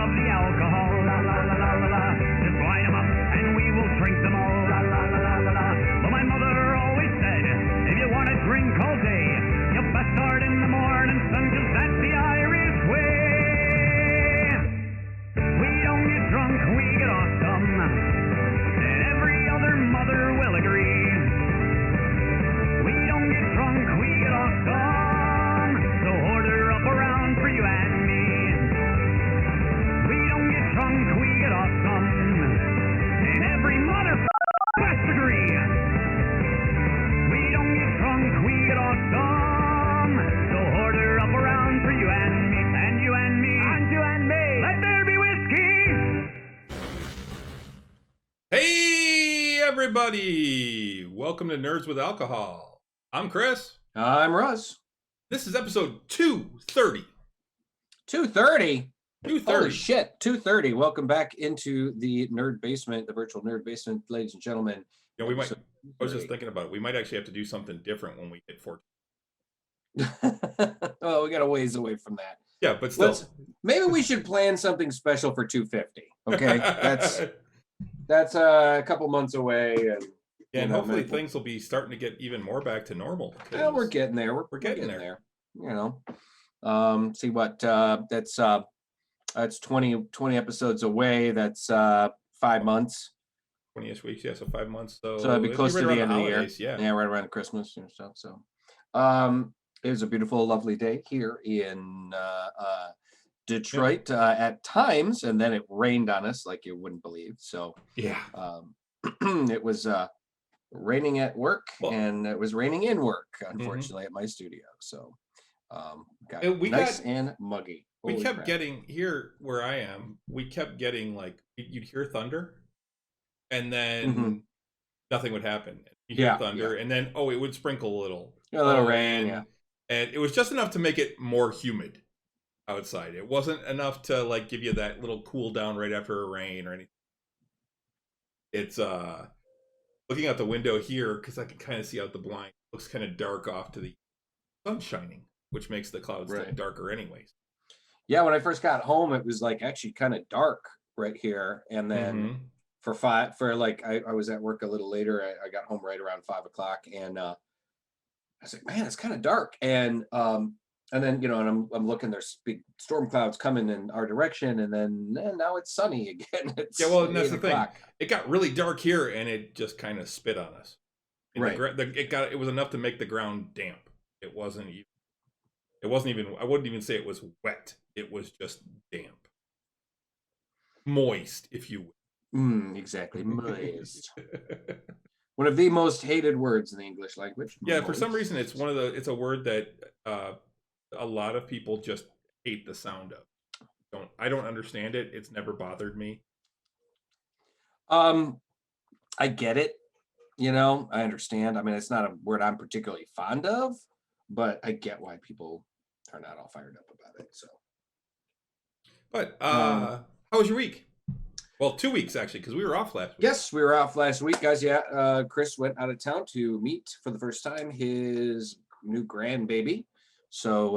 of the alcohol. La la la la la la. Just line 'em up and we will drink them all. La la la la la la. But my mother always said, if you want to drink all day, you best start in the morning, son, 'cause that's the Irish way. We don't get drunk, we get awesome, and every other mother will agree. We don't get drunk, we get awesome, so order up around for you and me. We don't get drunk, we get awesome, and every mother must agree. We don't get drunk, we get awesome, so order up around for you and me, and you and me, and you and me. Let there be whiskey. Hey everybody! Welcome to Nerds with Alcohol. I'm Chris. I'm Russ. This is episode 230. 230? 230. Holy shit, 230. Welcome back into the Nerd Basement, the virtual Nerd Basement, ladies and gentlemen. You know, I was just thinking about it. We might actually have to do something different when we hit 14. Well, we got a ways away from that. Yeah, but still. Maybe we should plan something special for 250. Okay, that's a couple months away, and hopefully things will be starting to get even more back to normal. Yeah, we're getting there. We're getting there. You know, see what that's 20 episodes away. That's 5 months. 20-ish weeks, yeah, so 5 months. So that'd be close to the end of the year. Yeah, right around Christmas and stuff. So, it was a beautiful, lovely day here in Detroit at times, and then it rained on us like you wouldn't believe. So yeah, it was raining at work, and it was raining in work, unfortunately, at my studio. So got nice and muggy. We kept getting here where I am. We kept getting like you'd hear thunder, and then nothing would happen. You'd hear thunder, and then it would sprinkle a little rain, and it was just enough to make it more humid outside. It wasn't enough to like give you that little cool down right after a rain or anything. It's looking out the window here because I can kind of see out the blind. It looks kind of dark off to the sun shining, which makes the clouds look darker anyways. Yeah, when I first got home, it was like actually kind of dark right here, and then I was at work a little later. I got home right around 5 o'clock, and I was like, man, it's kind of dark, and then and I'm looking, there's big storm clouds coming in our direction, and then now it's sunny again. And that's the thing. It got really dark here, and it just kind of spit on us. And it was enough to make the ground damp. It wasn't even. I wouldn't even say it was wet. It was just damp, moist, if you will. Exactly, moist. One of the most hated words in the English language. Yeah, moist. For some reason, it's a word that a lot of people just hate the sound of. I don't understand it. It's never bothered me. I get it. I understand. I mean, it's not a word I'm particularly fond of, but I get why people are not all fired up about it. So. But how was your week? Well, 2 weeks actually, because we were off last week. Yes, we were off last week, guys. Yeah, Chris went out of town to meet for the first time his new grandbaby. So,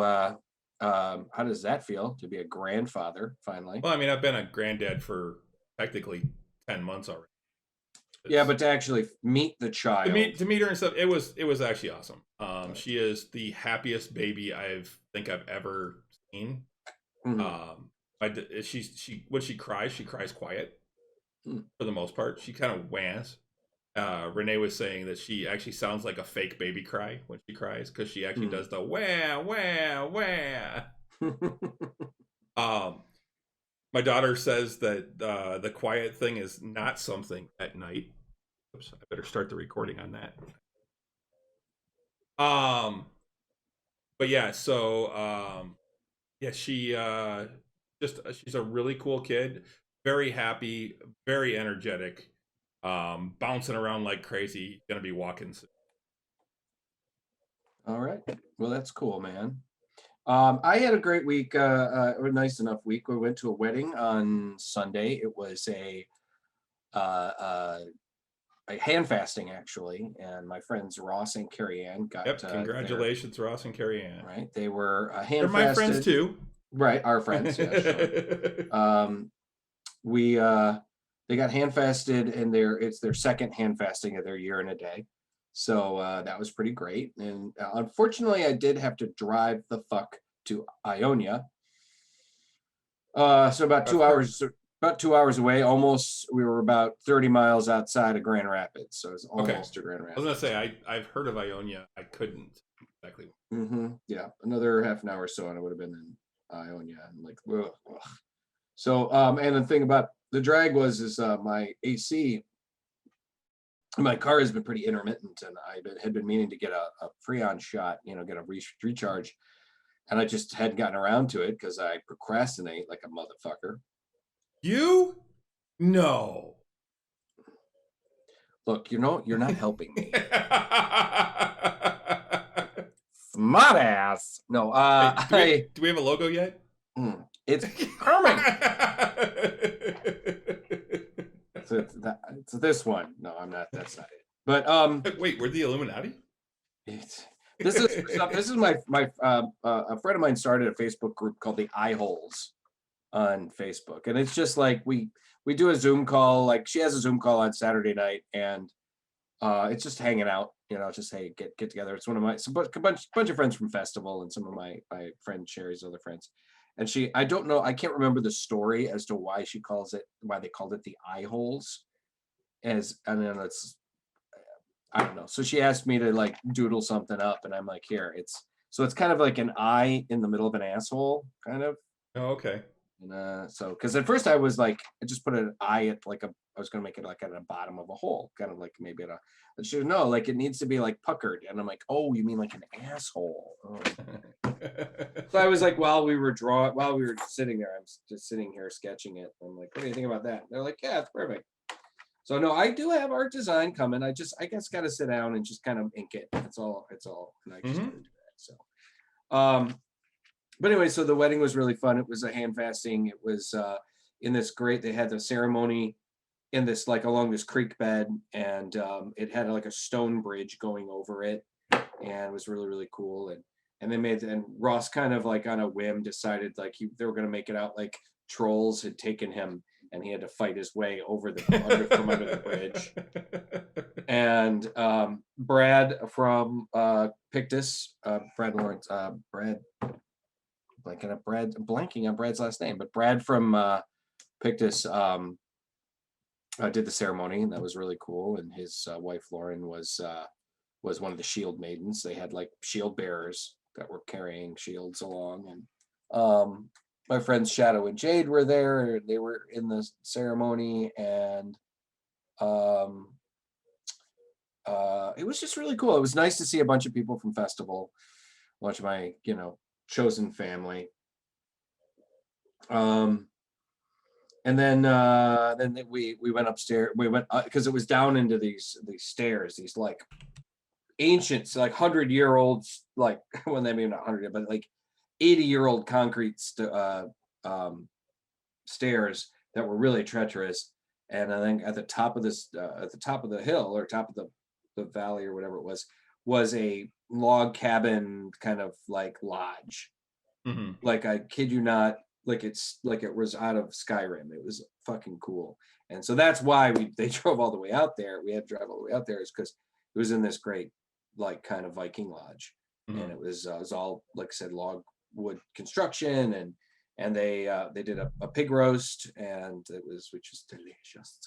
how does that feel to be a grandfather finally? Well, I mean, I've been a granddad for technically 10 months already. Yeah, but to actually meet the child, to meet her and stuff, it was actually awesome. She is the happiest baby I've ever seen. When she cries quiet for the most part. She kind of whans. Renee was saying that she actually sounds like a fake baby cry when she cries, because she actually does the wah wah wah. My daughter says that the quiet thing is not something at night. Oops, I better start the recording on that. But yeah, so she's a really cool kid, very happy, very energetic, bouncing around like crazy, gonna be walking soon. All right, well, that's cool, man. I had a great week, a nice enough week. We went to a wedding on Sunday. It was a hand fasting, actually, and my friends Ross and Carrie Ann got. Congratulations, Ross and Carrie Ann. Right, they were hand. They're my friends too. Right, our friends, yeah, sure. We they got hand-fasted, and it's their second hand-fasting of their year and a day. So that was pretty great. And unfortunately, I did have to drive the fuck to Ionia. So about That's 2 hours, about 2 hours away. Almost, we were about 30 miles outside of Grand Rapids, so it's okay. almost to Grand I was Rapids. gonna say I've heard of Ionia. I couldn't exactly. Yeah, another half an hour or so, and I would have been in Ionia. And like, ugh, ugh. So, and the thing about the drag is my AC, my car has been pretty intermittent, and had been meaning to get a Freon shot, get a recharge, and I just hadn't gotten around to it because I procrastinate like a motherfucker. You? No. Look, you're not helping me. Smart ass. No, Hey, do we have a logo yet? It's coming. It's this one. No, I'm not. That's not it. But wait, we're the Illuminati? This is my a friend of mine started a Facebook group called the Eye Holes on Facebook, and it's just like we do a Zoom call. Like, she has a Zoom call on Saturday night, and it's just hanging out. Just, hey, get together. It's one of my bunch of friends from festival, and some of my friend Sherry's other friends. And I don't know, I can't remember the story as to why they called it the Eye Holes. And then I don't know. So she asked me to like doodle something up, and I'm like, here, it's kind of like an eye in the middle of an asshole, kind of. Oh, okay. And so, because at first I was like, I just put an eye at I was gonna make it like at the bottom of a hole, kind of like maybe at a. And she was, no, like it needs to be like puckered, and I'm like, oh, you mean like an asshole? Oh. So I was like, while we were sitting there, I'm just sitting here sketching it. I'm like, what do you think about that? And they're like, yeah, it's perfect. So no, I do have art design coming. I guess got to sit down and just kind of ink it. It's all. And I just gotta do that. So, but anyway, so the wedding was really fun. It was a hand fasting. It was in this they had the ceremony in this, like, along this creek bed, and it had like a stone bridge going over it, and it was really, really cool. And Ross kind of like on a whim decided like they were going to make it out like trolls had taken him, and he had to fight his way over from under the bridge. And Brad from Pictus, Brad Lawrence, blanking on Brad's last name, but Brad from Pictus did the ceremony, and that was really cool. And his wife Lauren was one of the shield maidens. They had like shield bearers that were carrying shields along, and my friends Shadow and Jade were there. They were in the ceremony, and it was just really cool. It was nice to see a bunch of people from festival, a bunch of my chosen family. And then we went upstairs. We went because it was down into these stairs, these like ancient, like 100-year-old, like, well, they mean not 100, but like 80-year-old concrete stairs that were really treacherous. And I think at the top of the hill, or top of the valley, or whatever it was a log cabin kind of like lodge. Mm-hmm. Like, I kid you not, like it's like it was out of Skyrim. It was fucking cool. And so that's why they drove all the way out there. We had to drive all the way out there, is because it was in this great, like, kind of Viking lodge. Mm-hmm. And it was all, like I said, log wood construction, and they did a pig roast, and which was delicious.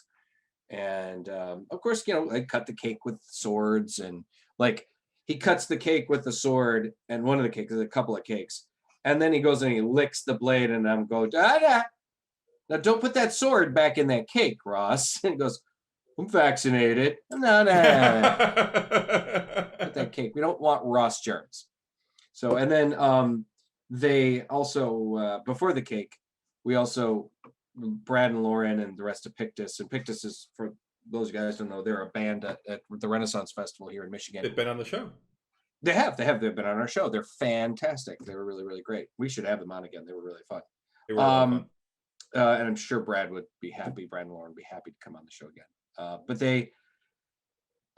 And of course, they cut the cake with swords, and like he cuts the cake with the sword, and one of the cakes, there's a couple of cakes, and then he goes and he licks the blade, and I'm going, da. Now don't put that sword back in that cake, Ross. And he goes, I'm vaccinated. No. Put that cake. We don't want Ross germs. So, and then they also, before the cake, we also, Brad and Lauren and the rest of Pictus, and Pictus is, for those of you guys who don't know, they're a band at the Renaissance Festival here in Michigan. They've been on the show. They've been on our show. They're fantastic. They were really, really great. We should have them on again. They were really fun. They were really fun. And I'm sure Brad and Lauren would be happy to come on the show again. But it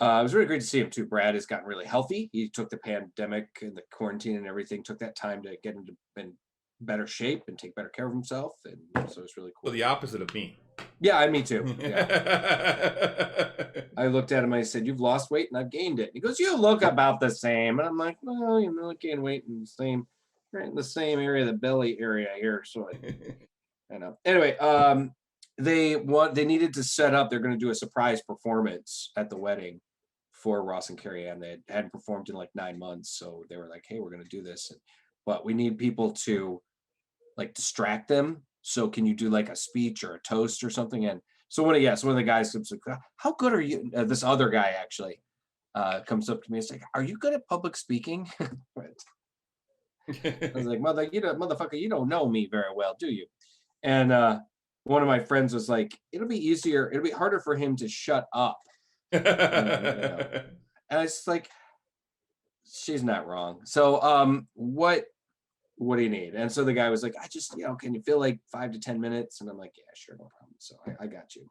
was really great to see him too. Brad has gotten really healthy. He took the pandemic and the quarantine and everything, took that time to get into and better shape and take better care of himself, and so it's really cool. So the opposite of me. Yeah, me too. Yeah. I looked at him. I said, "You've lost weight, and I've gained it." He goes, "You look about the same." And I'm like, "Well, I gained weight in the same, right in the same area, the belly area here." So I know. Anyway, they needed to set up. They're going to do a surprise performance at the wedding for Ross and Carrie Ann. They hadn't performed in like 9 months, so they were like, "Hey, we're going to do this, but we need people to like distract them. So can you do like a speech or a toast or something?" And so one of the guys comes like, "How good are you?" This other guy actually comes up to me and says, like, "Are you good at public speaking?" I was like, motherfucker, you don't know me very well, do you? And one of my friends was like, it'll be harder for him to shut up. And I was like, she's not wrong. So what do you need? And so the guy was like, I just, can you feel like 5 to 10 minutes? And I'm like, yeah, sure, no problem. So I got you.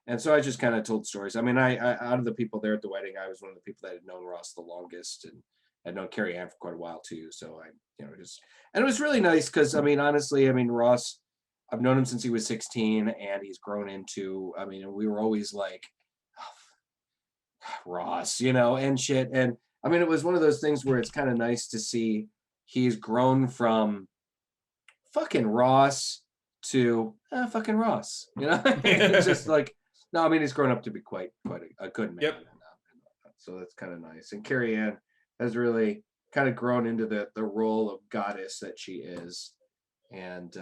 And so I just kind of told stories. I mean, I out of the people there at the wedding, I was one of the people that had known Ross the longest, and I'd known Carrie Ann for quite a while too. So and it was really nice because, I mean, honestly, Ross, I've known him since he was 16, and he's grown into, we were always like, oh, Ross, and shit. And I mean, it was one of those things where it's kind of nice to see he's grown from fucking Ross to fucking Ross, It's just like, no, I mean, he's grown up to be quite a good man. Yep. So that's kind of nice. And Carrie Ann has really kind of grown into the role of goddess that she is. And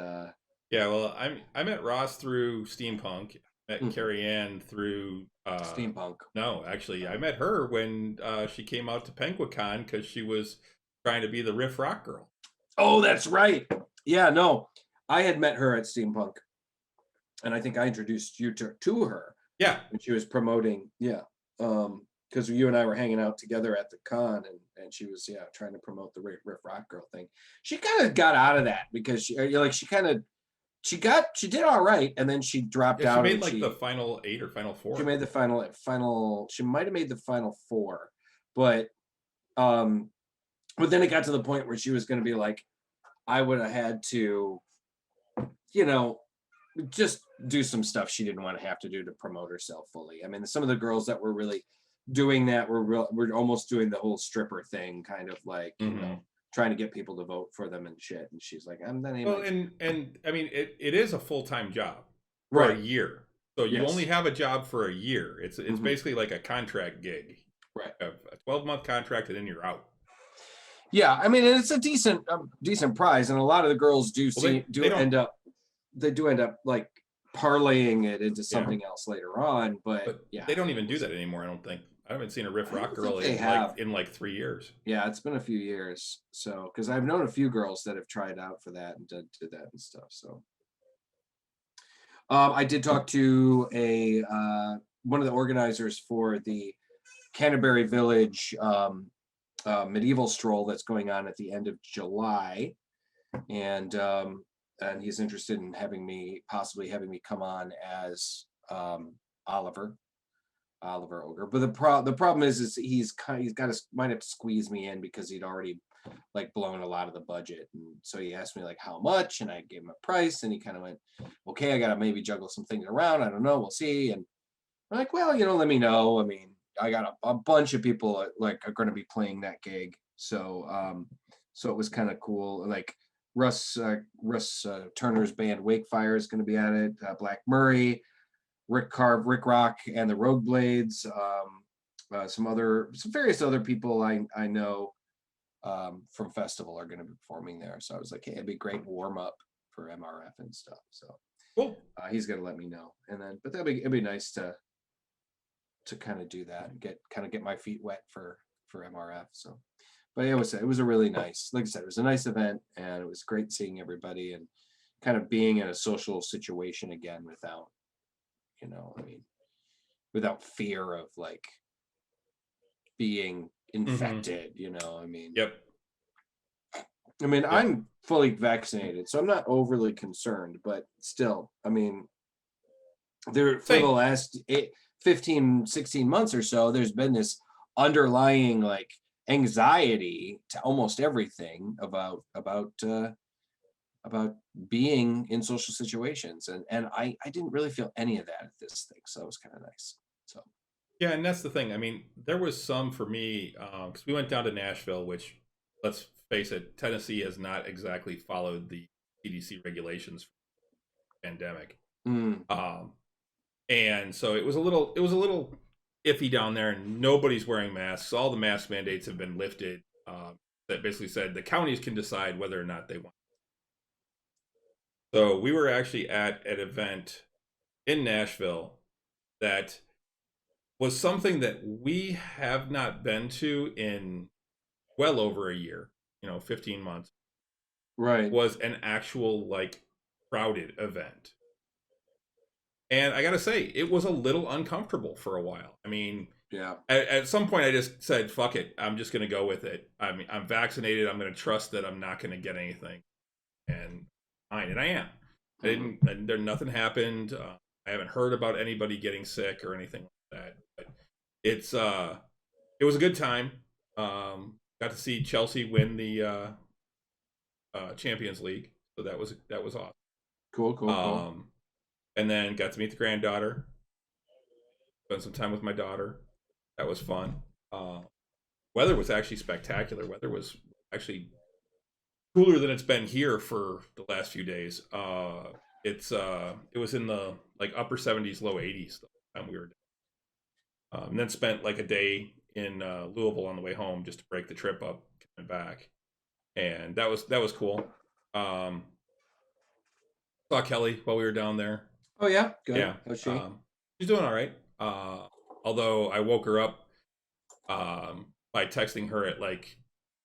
yeah, well, I met Ross through steampunk. Met Carrie Ann through steampunk. No, actually, I met her when she came out to Penguicon because she was trying to be the riff rock girl. Oh, that's right. Yeah, no, I had met her at steampunk, and I think I introduced you to her. Yeah, when she was promoting. Yeah, because you and I were hanging out together at the con, and she was trying to promote the riff rock girl thing. She kind of got out of that because she did all right, and then she dropped out. She made the final 8 or final 4. She made the final. She might have made the final 4, but then it got to the point where she was going to be like, I would have had to, just do some stuff she didn't want to have to do to promote herself fully. I mean, some of the girls that were really doing that were almost doing the whole stripper thing, kind of like, trying to get people to vote for them and shit. And she's like, I'm not even. Well, and I mean, it is a full-time job for right. a year. So you only have a job for a year. It's basically like a contract gig. Right. A 12-month contract, and then you're out. Yeah, I mean, it's a decent prize, and a lot of the girls do end up like parlaying it into something else later on. But yeah, they don't even do that anymore. I don't think. I haven't seen a riff rock girl in like 3 years. Yeah, it's been a few years. So because I've known a few girls that have tried out for that and did that and stuff. So I did talk to one of the organizers for the Canterbury Village medieval stroll that's going on at the end of July, and he's interested in possibly having me come on as Oliver Ogre. But the problem is he's might have to squeeze me in because he'd already like blown a lot of the budget, and so he asked me like how much, and I gave him a price, and he kind of went, okay, I gotta maybe juggle some things around, I don't know, we'll see. And I'm like, well, let me know. I mean, I got a bunch of people like are going to be playing that gig, so it was kind of cool. Like Russ Turner's band Wakefire is going to be at it. Black Murray, Rick Rock, and the Rogue Blades. Some various other people I know from festival are going to be performing there. So I was like, hey, it'd be a great warm up for MRF and stuff. So cool. He's going to let me know, and then it'd be nice to kind of do that and get my feet wet for MRF. So, but it was a really nice, like I said, it was a nice event, and it was great seeing everybody and kind of being in a social situation again without, without fear of like being infected, Yep. I mean, I'm fully vaccinated, so I'm not overly concerned, but still, I mean, for the last 15, 16 months or so, there's been this underlying like anxiety to almost everything about being in social situations, and I didn't really feel any of that at this thing, so it was kind of nice. So Yeah, and that's the thing. I mean, there was some for me because we went down to Nashville, which, let's face it, Tennessee has not exactly followed the CDC regulations for the pandemic. Um, and so it was a little iffy down there, and nobody's wearing masks. All the mask mandates have been lifted. That basically said the counties can decide whether or not they want. So we were actually at an event in Nashville that was something that we have not been to in well over a year, 15 months, right, was an actual like crowded event. And I got to say, it was a little uncomfortable for a while. I mean, yeah, at some point I just said, fuck it. I'm just going to go with it. I mean, I'm vaccinated. I'm going to trust that I'm not going to get anything. And fine. And I am. I didn't, and there, nothing happened. I haven't heard about anybody getting sick or anything like that. But it was a good time. Got to see Chelsea win the Champions League, so that was awesome. cool. And then got to meet the granddaughter, spend some time with my daughter. That was fun. Weather was actually spectacular. Weather was actually cooler than it's been here for the last few days. It was in the like upper 70s, low 80s the time we were there. And then spent like a day in Louisville on the way home just to break the trip up coming back, and that was cool. Saw Kelly while we were down there. Oh yeah, good. Yeah, How's she? she's doing all right. Although I woke her up by texting her at like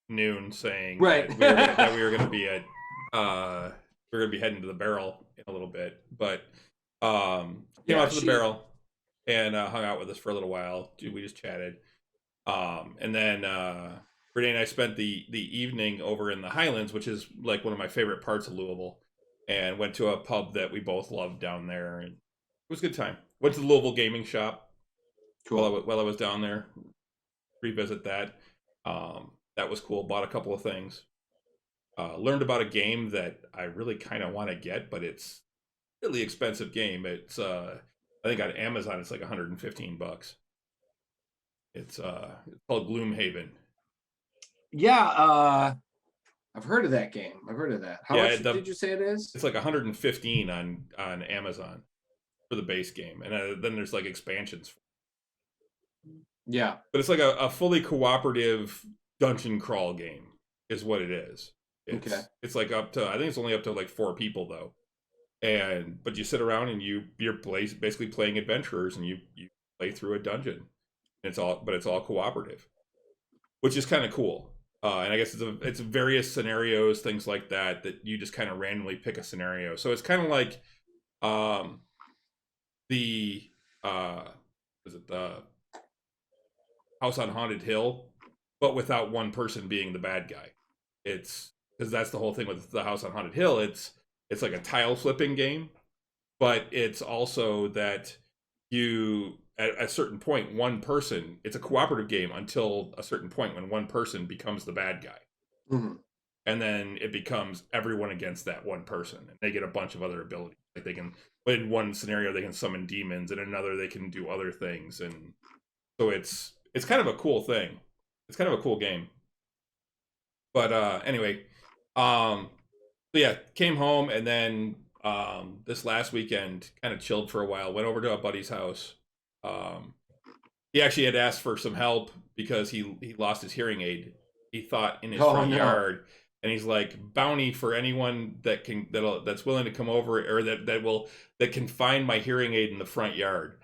noon saying Right. that we were gonna be at we are gonna be heading to the Barrel in a little bit, but came out to the Barrel and hung out with us for a little while. We just chatted, and then Renee and I spent the evening over in the Highlands, which is like one of my favorite parts of Louisville, and went to a pub that we both loved down there, and it was a good time. Went to the Louisville Gaming Shop while I was down there. Revisit that. That was cool. Bought a couple of things. Learned about a game that I really kind of want to get, but it's a really expensive game. It's I think on Amazon it's like $115. It's called Gloomhaven. Yeah, I've heard of that game. I've heard of that. How much did you say it is? It's like 115 on Amazon for the base game, and then there's like expansions. Yeah, but it's like a fully cooperative dungeon crawl game, is what it is. It's like up to, I think it's only up to like 4 people though, but you sit around and you're basically playing adventurers, and you play through a dungeon, and it's all cooperative, which is kind of cool. And I guess it's various scenarios, things like that you just kind of randomly pick a scenario. So it's kind of like the House on Haunted Hill, but without one person being the bad guy. It's because that's the whole thing with the House on Haunted Hill. It's like a tile flipping game, but it's also that you at a certain point, one person, it's a cooperative game until a certain point when one person becomes the bad guy. And then it becomes everyone against that one person, and they get a bunch of other abilities. Like they can, in one scenario, they can summon demons, in another they can do other things, and so it's kind of a cool thing. It's kind of a cool game. But anyway, so yeah, came home, and then this last weekend kind of chilled for a while. Went over to a buddy's house. He actually had asked for some help because he lost his hearing aid. He thought in his front yard, and he's like, bounty for anyone that's willing to come over, or that can find my hearing aid in the front yard.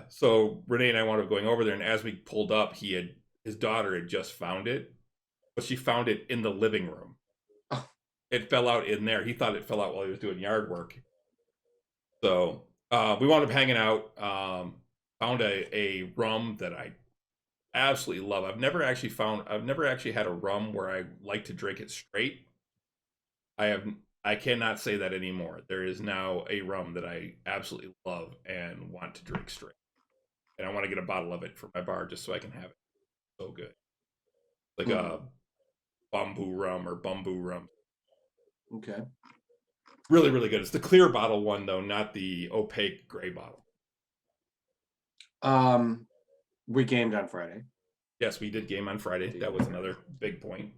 So Renee and I wound up going over there, and as we pulled up, his daughter had just found it, but she found it in the living room. It fell out in there. He thought it fell out while he was doing yard work. So we wound up hanging out. Found a rum that I absolutely love. I've never actually had a rum where I like to drink it straight. I cannot say that anymore. There is now a rum that I absolutely love and want to drink straight. And I want to get a bottle of it for my bar just so I can have it. So good. Like a bamboo rum or bamboo rum. Okay. Really, really good. It's the clear bottle one though, not the opaque gray bottle. We gamed on Friday. Yes, we did game on Friday. That was another big point.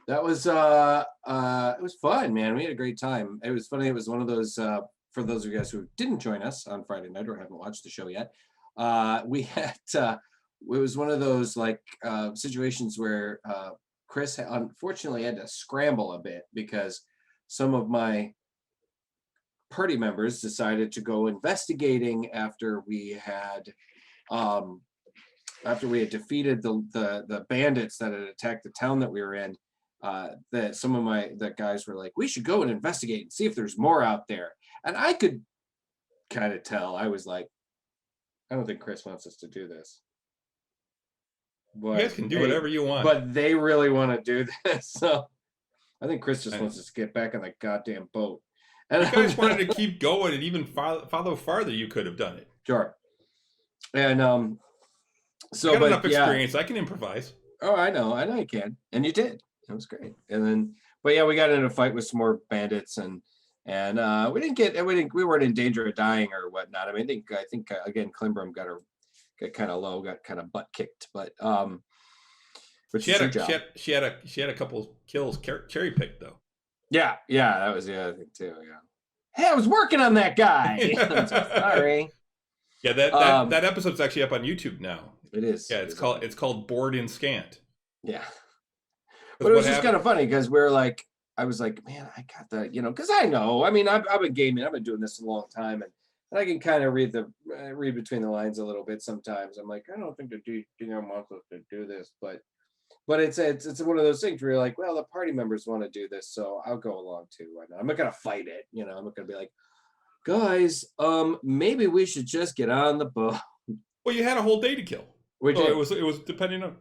That was it was fun, man. We had a great time. It was funny. It was one of those for those of you guys who didn't join us on Friday night or haven't watched the show yet. We had it was one of those like situations where Chris unfortunately had to scramble a bit because some of my party members decided to go investigating after we had defeated the bandits that had attacked the town that we were in. That some of the guys were like, we should go and investigate and see if there's more out there. And I could kind of tell. I was like, I don't think Chris wants us to do this. But you guys can do whatever you want. But they really want to do this. So I think Chris just wants us to get back on the goddamn boat. And if you guys wanted to keep going and even follow farther, you could have done it. Sure. And so I got enough experience. I can improvise. Oh, I know you can. And you did. It was great. And then, but yeah, we got in a fight with some more bandits, and we weren't in danger of dying or whatnot. I mean, I think again, Klimbrum got kind of low, got kind of butt kicked, but she had a couple kills cherry picked though. Yeah, that was the other thing too. Yeah. Hey, I was working on that guy. Sorry. Yeah, that episode's actually up on YouTube now. It is. Yeah, it's called Bored and Scant. Yeah. But it was just kind of funny because I was like, man, I got the, because I know, I mean, I've been gaming, I've been doing this a long time, and I can kind of read between the lines a little bit sometimes. I'm like, I don't think the DM wants us to do this, but it's one of those things where you're like, well, the party members want to do this, so I'll go along too. Why not? I'm not gonna fight it, I'm not gonna be like, guys, maybe we should just get on the boat. Well, you had a whole day to kill. It was depending on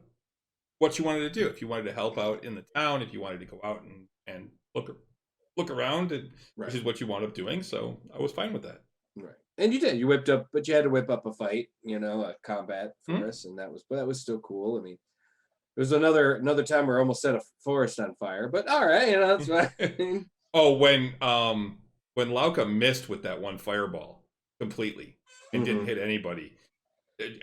what you wanted to do. If you wanted to help out in the town, if you wanted to go out and look around, which is what you wound up doing. So I was fine with that. Right. And you did. You whipped up, but you had to whip up a fight, a combat for us, and that was still cool. I mean, there was another time where I almost set a forest on fire, but all right, that's fine. Oh, when Lauka missed with that one fireball completely and didn't hit anybody.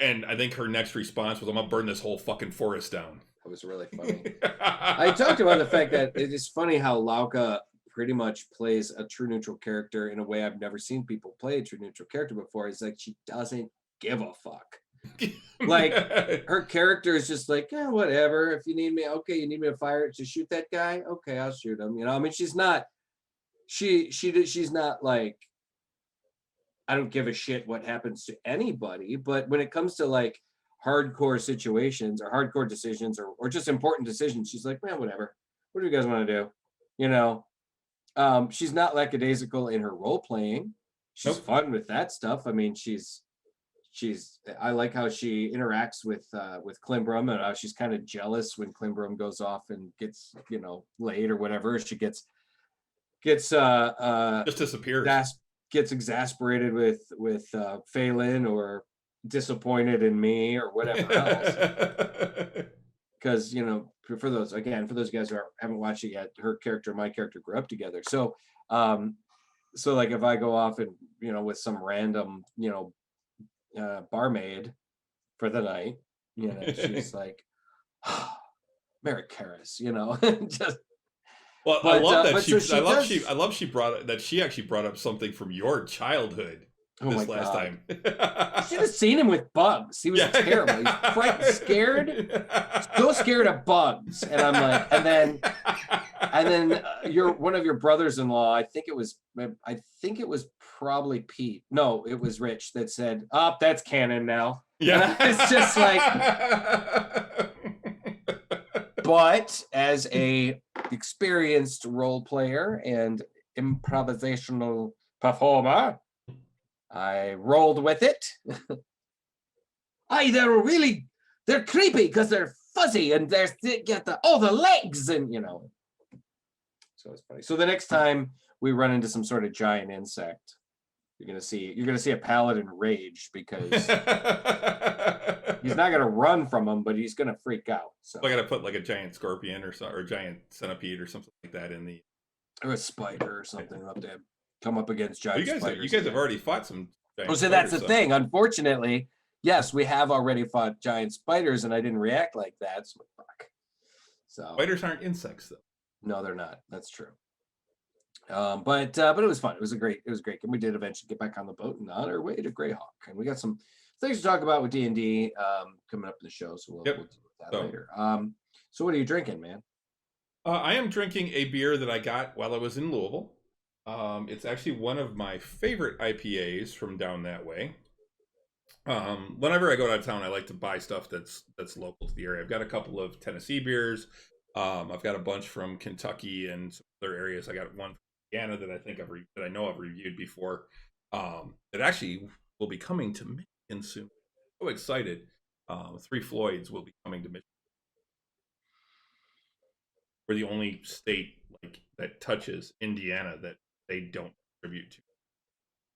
And I think her next response was, I'm gonna burn this whole fucking forest down. That was really funny. I talked about the fact that it is funny how Lauka pretty much plays a true neutral character in a way I've never seen people play a true neutral character before. It's like she doesn't give a fuck. Like her character is just like, yeah, whatever. If you need me, okay, you need me to shoot that guy? Okay, I'll shoot him. I mean, she's not like, I don't give a shit what happens to anybody, but when it comes to like hardcore situations or hardcore decisions or just important decisions, she's like, man, whatever. What do you guys want to do? She's not lackadaisical in her role playing. She's fun with that stuff. I mean, I like how she interacts with Klimbrum and how she's kind of jealous when Klimbrum goes off and gets, laid or whatever. She gets just disappears. Gets exasperated with Phelan or disappointed in me or whatever else. Because for those guys who haven't watched it yet, her character and my character grew up together. So like if I go off and with some random barmaid for the night, she's like, Mary Karis, just. Well, I love that I love she actually brought up something from your childhood this last time. You should have seen him with bugs. He was terrible. He's frightened, scared, so scared of bugs. And I'm like, and then one of your brothers-in-law, I think it was probably Pete. No, it was Rich that said, "Oh, that's canon now." Yeah, it's just like. But as a experienced role player and improvisational performer, I rolled with it. They're creepy because they're fuzzy and they get all the legs and So it's funny. So the next time we run into some sort of giant insect, you're gonna see a paladin rage because he's not gonna run from him, but he's gonna freak out. So I gotta put like a giant scorpion or a giant centipede or something like that in the. or a spider or something. We'll have to come up against Well, giant you spiders. guys have already fought some giant Well, so that's spiders, the so. thing. Unfortunately, yes, we have already fought giant spiders, and I didn't react like that. So, fuck. So Spiders aren't insects, though. no, they're not. That's true. But it was fun. It was great. And we did eventually get back on the boat and on our way to Greyhawk. And we got some things to talk about with D&D coming up in the show. So we'll deal with that later. So what are you drinking, man? I am drinking a beer that I got while I was in Louisville. It's actually one of my favorite IPAs from down that way. Whenever I go out of town, I like to buy stuff that's local to the area. I've got a couple of Tennessee beers. I've got a bunch from Kentucky and some other areas. I got one from Indiana that I think that I know I've reviewed before. That actually will be coming to Michigan soon. So excited! Three Floyds will be coming to Michigan. We're the only state that touches Indiana that they don't distribute to.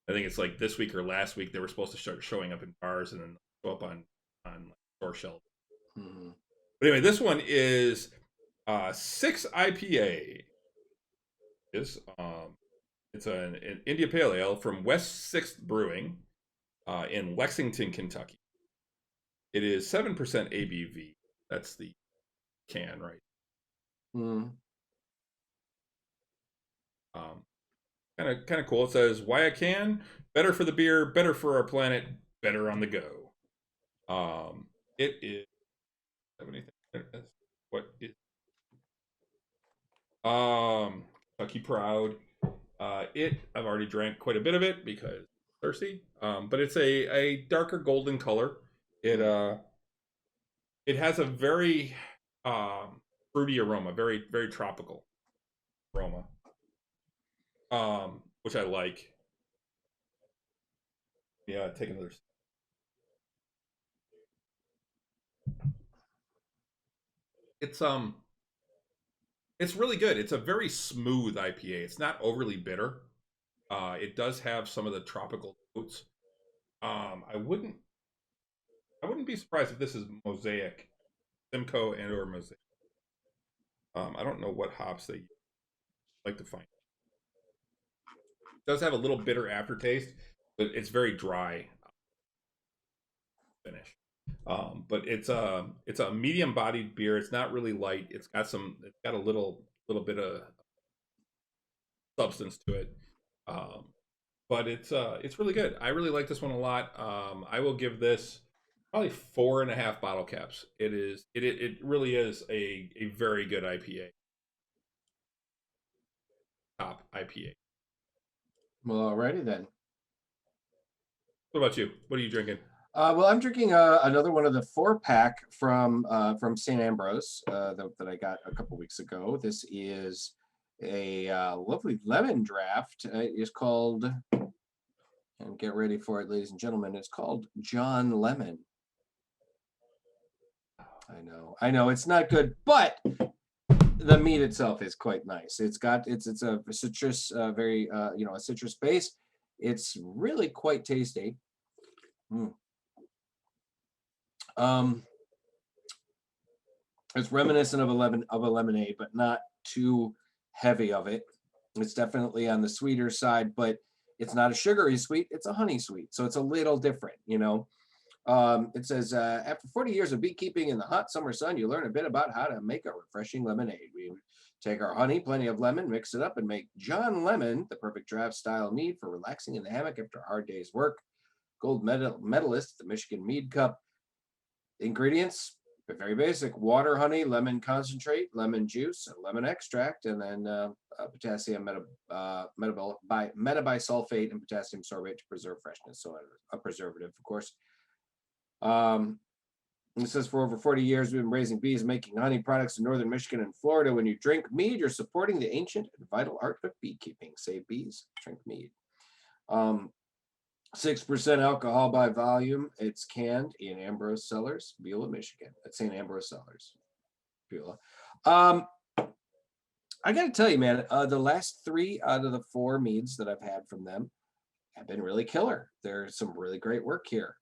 I think it's like this week or last week they were supposed to start showing up in bars and then show up on store shelves. Mm-hmm. But anyway, this one is 6 IPA. It's an India Pale Ale from West 6th Brewing in Lexington, Kentucky. It is 7% ABV. That's the can, right? Mm. Kind of cool. It says, "Why a can? Better for the beer, better for our planet, better on the go." It is. Have anything? What is? Kentucky Proud. I've already drank quite a bit of it because I'm thirsty. But it's a darker golden color. It has a very fruity aroma, very very tropical aroma. Which I like. Yeah, take another. It's really good. It's a very smooth IPA. It's not overly bitter. It does have some of the tropical notes. I wouldn't be surprised if this is Mosaic, Simcoe and or Mosaic. I don't know what hops they like to find. It does have a little bitter aftertaste, but it's very dry finish. But it's a medium bodied beer. It's not really light. It's got a little bit of substance to it. But it's really good. I really like this one a lot. I will give this probably 4.5 bottle caps. It really is a very good IPA. Top IPA. Well, alrighty then. What about you? What are you drinking? Well, I'm drinking another one of the 4-pack from St. Ambrose that I got a couple weeks ago. This is a lovely lemon draft. It's called, and get ready for it, ladies and gentlemen. It's called John Lemon. I know, it's not good, but the meat itself is quite nice. It's a citrus, very a citrus base. It's really quite tasty. It's reminiscent of a lemonade, but not too heavy of it. It's definitely on the sweeter side, but it's not a sugary sweet. It's a honey sweet, so it's a little different, It says, after 40 years of beekeeping in the hot summer sun, you learn a bit about how to make a refreshing lemonade. We take our honey, plenty of lemon, mix it up, and make John Lemon, the perfect draft style mead for relaxing in the hammock after a hard day's work. Gold medalist, the Michigan Mead Cup. Ingredients, very basic: water, honey, lemon concentrate, lemon juice, lemon extract, and then potassium metabisulfate and potassium sorbate to preserve freshness. So a preservative, of course. It says, for over 40 years, we've been raising bees and making honey products in northern Michigan and Florida. When you drink mead, you're supporting the ancient and vital art of beekeeping. Save bees, drink mead. 6% alcohol by volume. It's canned in Ambrose Cellars, Beulah, Michigan. At St. Ambrose Cellars, Beulah. I got to tell you, man, the last 3 out of the 4 meads that I've had from them have been really killer. There's some really great work here.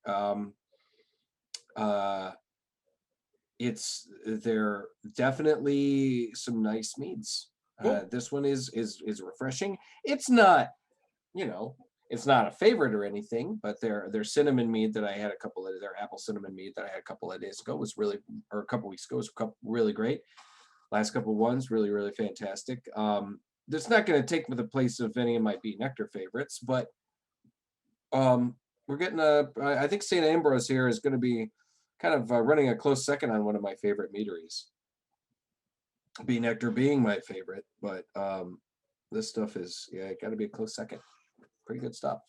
They're definitely some nice meads. Cool. This one is refreshing. It's not, it's not a favorite or anything, but their cinnamon mead that I had their apple cinnamon mead that I had a couple of days ago was or a couple weeks ago was really great. Last couple ones really, really fantastic. That's not going to take the place of any of my beet nectar favorites, but we're getting I think St. Ambrose here is going to be kind of running a close second on one of my favorite meaderies. Beet nectar being my favorite, but this stuff is, got to be a close second. Pretty good stuff.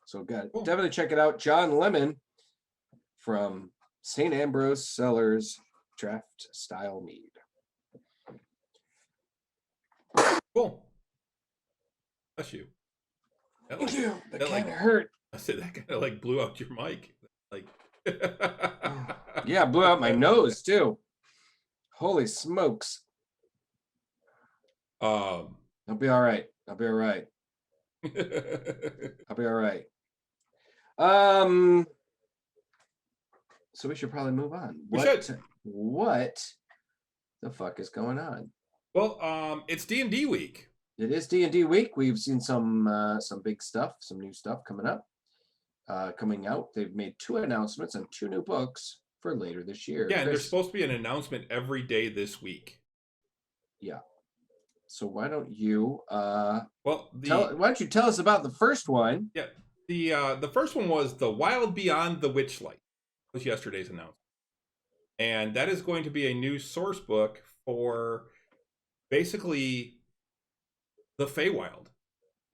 So good. Cool. Definitely check it out. John Lemon from St. Ambrose Cellars Draft Style Mead. Cool. Bless you. Thank you. That kind of hurt. I said that kind of like blew out your mic. Like, yeah, blew out my nose too. Holy smokes. I'll be all right. I'll be all right. I'll be all right. So we should probably move on. What the fuck is going on? Well, it's D&D week. It is D&D week. We've seen some big stuff, some new stuff coming out. They've made 2 announcements and 2 new books for later this year. Yeah, and there's supposed to be an announcement every day this week. Yeah. So why don't you why don't you tell us about the first one? Yeah. The first one was The Wild Beyond the Witchlight. Was yesterday's announcement. And that is going to be a new source book for basically the Feywild.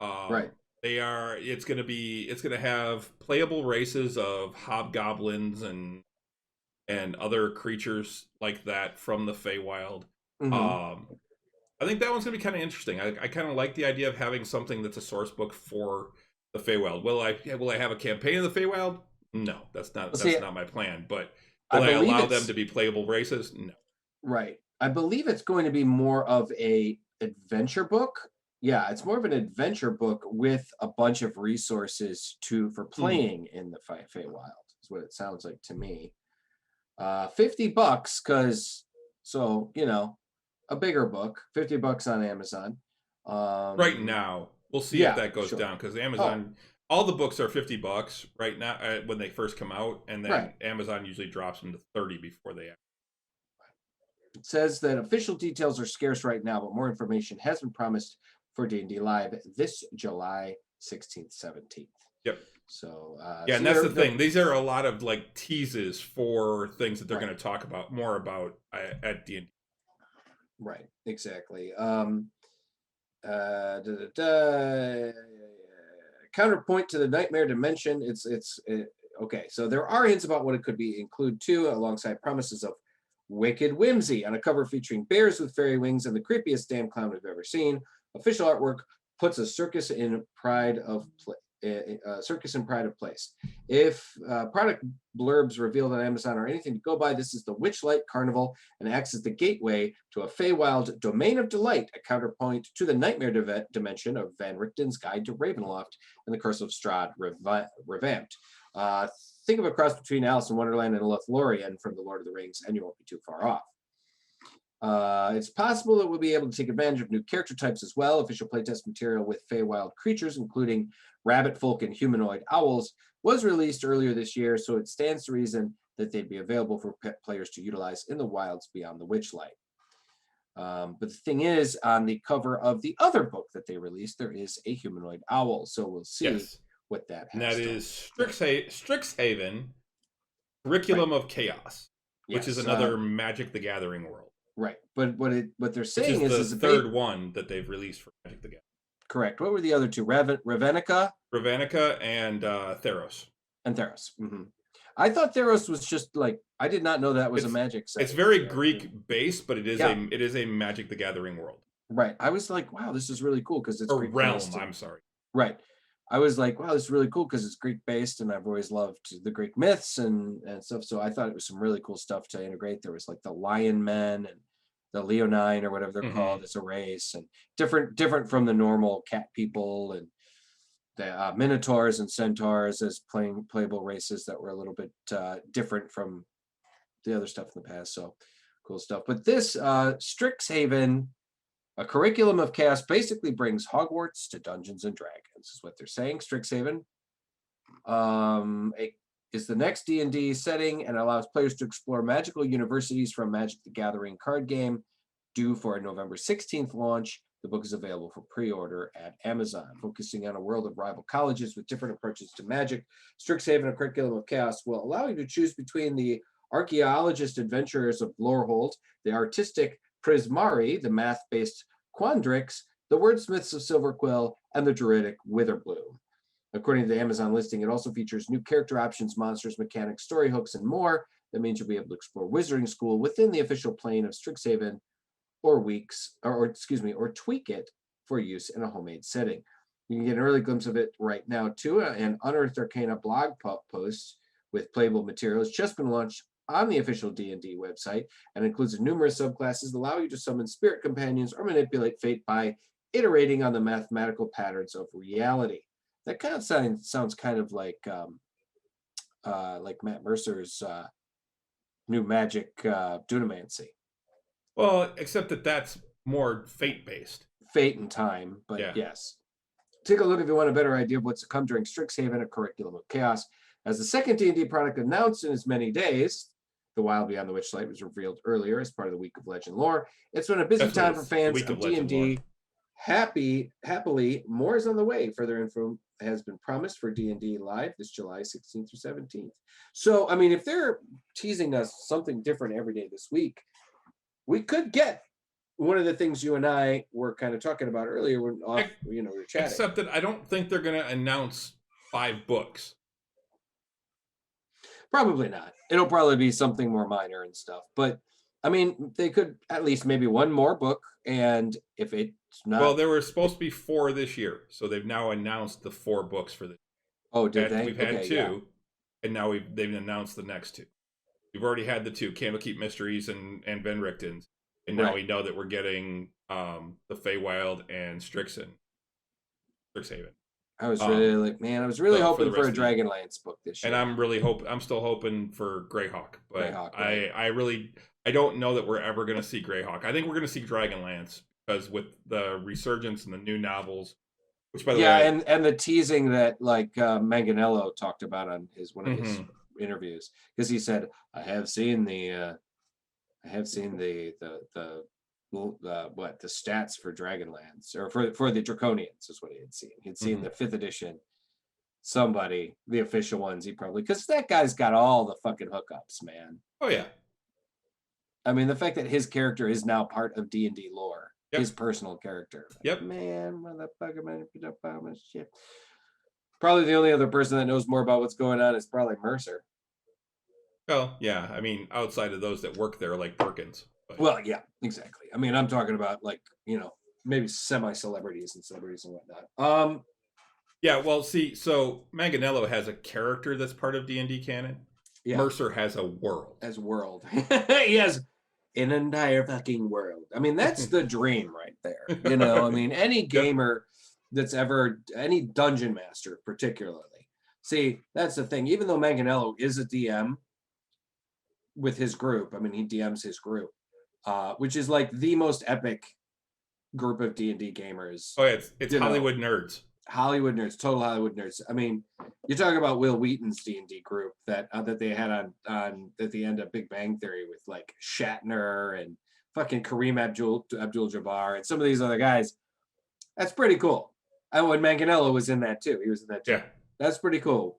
Right. It's going to have playable races of hobgoblins and other creatures like that from the Feywild. Mm-hmm. I think that one's going to be kind of interesting. I kind of like the idea of having something that's a source book for the Feywild. Will I have a campaign in the Feywild? No, that's not my plan. But will I allow them to be playable races? No. Right. I believe it's going to be more of a adventure book. Yeah, it's more of an adventure book with a bunch of resources for playing in the Feywild. Is what it sounds like to me. $50 a bigger book, $50 on Amazon. Right now, we'll see if that goes down, because Amazon, all the books are $50 right now when they first come out, and then Amazon usually drops them to $30 before they. It says that official details are scarce right now, but more information has been promised for D&D Live this July 16th, 17th. Yep. So and that's the thing. These are a lot of like teases for things that they're going to talk about more about at D&D. Right. Exactly. Counterpoint to the Nightmare Dimension. Okay. So there are hints about what it could include too, alongside promises of wicked whimsy on a cover featuring bears with fairy wings and the creepiest damn clown we've ever seen. Official artwork puts a circus in pride of place. If product blurbs revealed on Amazon are anything to go by, this is the Witchlight Carnival and acts as the gateway to a Feywild domain of delight, a counterpoint to the Nightmare Dimension of Van Richten's Guide to Ravenloft and the Curse of Strahd revamped. Think of a cross between Alice in Wonderland and Lothlorien from The Lord of the Rings, and you won't be too far off. It's possible that we'll be able to take advantage of new character types as well. Official playtest material with Feywild creatures, including rabbit folk and humanoid owls, was released earlier this year, so it stands to reason that they'd be available for players to utilize in the wilds beyond the Witchlight. But the thing is, on the cover of the other book that they released, there is a humanoid owl, so we'll see what that has. And that is Strixhaven, Curriculum of Chaos, which is another Magic the Gathering world. Right, but what they're saying is the third one that they've released for Magic the Gathering. Correct. What were the other two? Ravenica and Theros. And Theros. Mm-hmm. I thought Theros was just like, I did not know that was a magic set. It's very Greek based, but it is a Magic the Gathering world. Right. I was like, wow, this is really cool because it's Greek realm. Based. I'm sorry. Right. I was like, wow, this is really cool because it's Greek based, and I've always loved the Greek myths and stuff. So I thought it was some really cool stuff to integrate. There was like the Lion Men and the Leonine or whatever they're called as a race, and different from the normal cat people, and the Minotaurs and Centaurs as playable races that were a little bit different from the other stuff in the past. So cool stuff. But this Strixhaven A curriculum of chaos basically brings Hogwarts to Dungeons and Dragons, is what they're saying. Strixhaven is the next D&D setting and allows players to explore magical universities from Magic the Gathering card game, due for a November 16th launch. The book is available for pre-order at Amazon. Focusing on a world of rival colleges with different approaches to magic, Strixhaven, a curriculum of chaos, will allow you to choose between the archaeologist adventurers of Lorehold, the artistic Prismari, the math-based Quandrix, the wordsmiths of Silverquill, and the druidic Witherbloom. According to the Amazon listing, it also features new character options, monsters, mechanics, story hooks, and more. That means you'll be able to explore Wizarding School within the official plane of Strixhaven, or tweak it for use in a homemade setting. You can get an early glimpse of it right now too. An Unearthed Arcana blog post with playable materials just been launched on the official D&D website and includes numerous subclasses that allow you to summon spirit companions or manipulate fate by iterating on the mathematical patterns of reality. That kind of sounds kind of like Matt Mercer's new magic Dunamancy. Well, except that that's more fate-based. Fate and time, but yeah. Yes. Take a look if you want a better idea of what's to come during Strixhaven, a curriculum of chaos. As the second D&D product announced in as many days, The Wild Beyond the Witchlight was revealed earlier as part of the Week of Legend Lore. It's been a busy time for fans of D&D. Happily, more is on the way. Further info has been promised for D&D Live this July 16th through 17th. So, I mean, if they're teasing us something different every day this week, we could get one of the things you and I were kind of talking about earlier when we were chatting. Except that I don't think they're going to announce 5 books. Probably not. It'll probably be something more minor and stuff. But, I mean, they could at least maybe one more book. And if it's not... Well, there were supposed to be 4 this year. So they've now announced the 4 books for this. Oh, did they? We've had 2. And now they've announced the next 2. We've already had the 2, Candlekeep Mysteries and Van Richten's. And now we know that we're getting the Feywild and Strixhaven. I was really hoping for a Dragonlance book this year. And I'm still hoping for Greyhawk. But I don't know that we're ever going to see Greyhawk. I think we're going to see Dragonlance because with the resurgence and the new novels, which by the way... and the teasing that Manganello talked about on one of his interviews, because he said, I have seen the stats for Dragonlance, or for the Draconians is what he had seen. He'd seen the 5th edition. Somebody, the official ones, because that guy's got all the fucking hookups, man. Oh yeah. I mean, the fact that his character is now part of D&D lore, his personal character. Yep. Man, motherfucker, man, shit. Probably the only other person that knows more about what's going on is probably Mercer. Well, yeah. I mean, outside of those that work there, like Perkins. But... Well, yeah, exactly. I mean, I'm talking about maybe semi-celebrities and whatnot. Yeah, well, see, so Manganello has a character that's part of D&D canon. Yeah. Mercer has a world. He has an entire fucking world. I mean, that's the dream right there. I mean, any gamer that's ever, any dungeon master particularly. See, that's the thing. Even though Manganello is a DM with his group, I mean, he DMs his group, which is like the most epic group of D&D gamers. Oh, yeah, it's Hollywood nerds. Hollywood nerds, total Hollywood nerds. I mean, you're talking about Will Wheaton's D&D group that they had on at the end of Big Bang Theory with like Shatner and fucking Kareem Abdul-Jabbar and some of these other guys. That's pretty cool. And when Manganello was in that too, he was in that too. Yeah. That's pretty cool.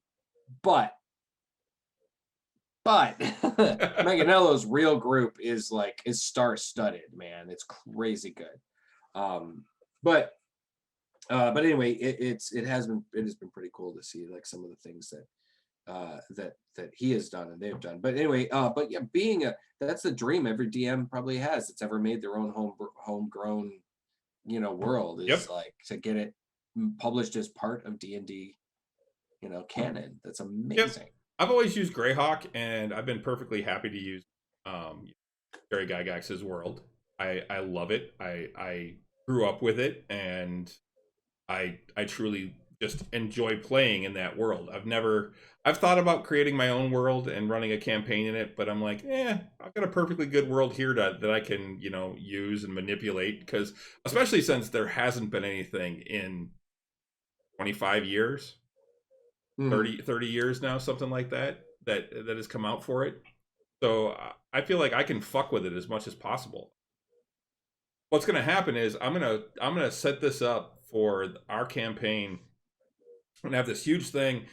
But Manganello's real group is star-studded, man. It's crazy good. But anyway, it has been pretty cool to see like some of the things that he has done and they've done. But anyway, that's the dream every DM probably has that's ever made their own homegrown world is like to get it published as part of D&D canon. That's amazing. Yep. I've always used Greyhawk, and I've been perfectly happy to use Gary Gygax's world. I love it. I grew up with it, and I truly just enjoy playing in that world. I've thought about creating my own world and running a campaign in it, but I'm like, I've got a perfectly good world here that I can, use and manipulate, because especially since there hasn't been anything in 25 years, 30 years now, something like that has come out for it. So I feel like I can fuck with it as much as possible. What's going to happen is I'm going to set this up for our campaign and have this huge thing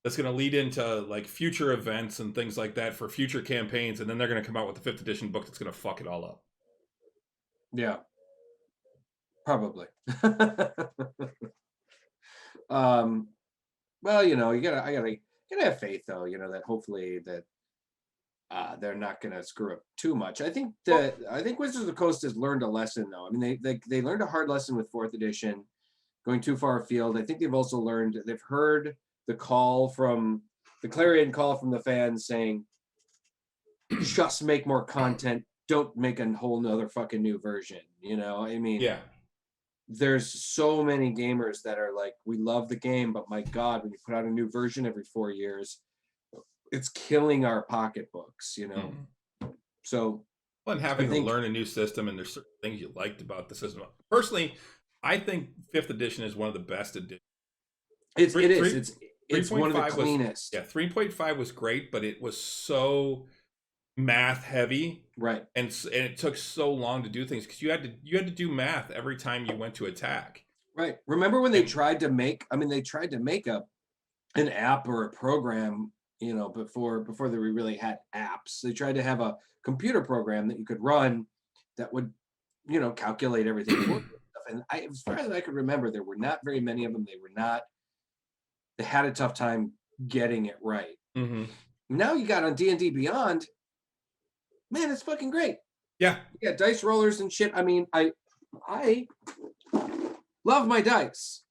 that's going to lead into like future events and things like that for future campaigns, and then they're going to come out with the 5th edition book that's going to fuck it all up. Yeah. Probably. Well, I gotta have faith though, that hopefully that they're not gonna screw up too much. I think Wizards of the Coast has learned a lesson though. I mean, they learned a hard lesson with 4th edition, going too far afield. I think they've heard the clarion call from the fans saying, just make more content. Don't make a whole nother fucking new version. I mean, yeah. There's so many gamers that are like, we love the game, but my God, when you put out a new version every 4 years, it's killing our pocketbooks, So, well, and having to learn a new system, and there's certain things you liked about the system. Personally, I think 5th edition is one of the best editions. It's one of the cleanest. 3.5 was great, but it was so math heavy, right? And it took so long to do things because you had to do math every time you went to attack. Right. Remember when they tried to make an app or a program, before they really had apps. They tried to have a computer program that you could run that would, calculate everything. And as far as I could remember, there were not very many of them. They had a tough time getting it right. Mm-hmm. Now you got on D&D Beyond, man, it's fucking great. Yeah. You got dice rollers and shit. I mean, I love my dice,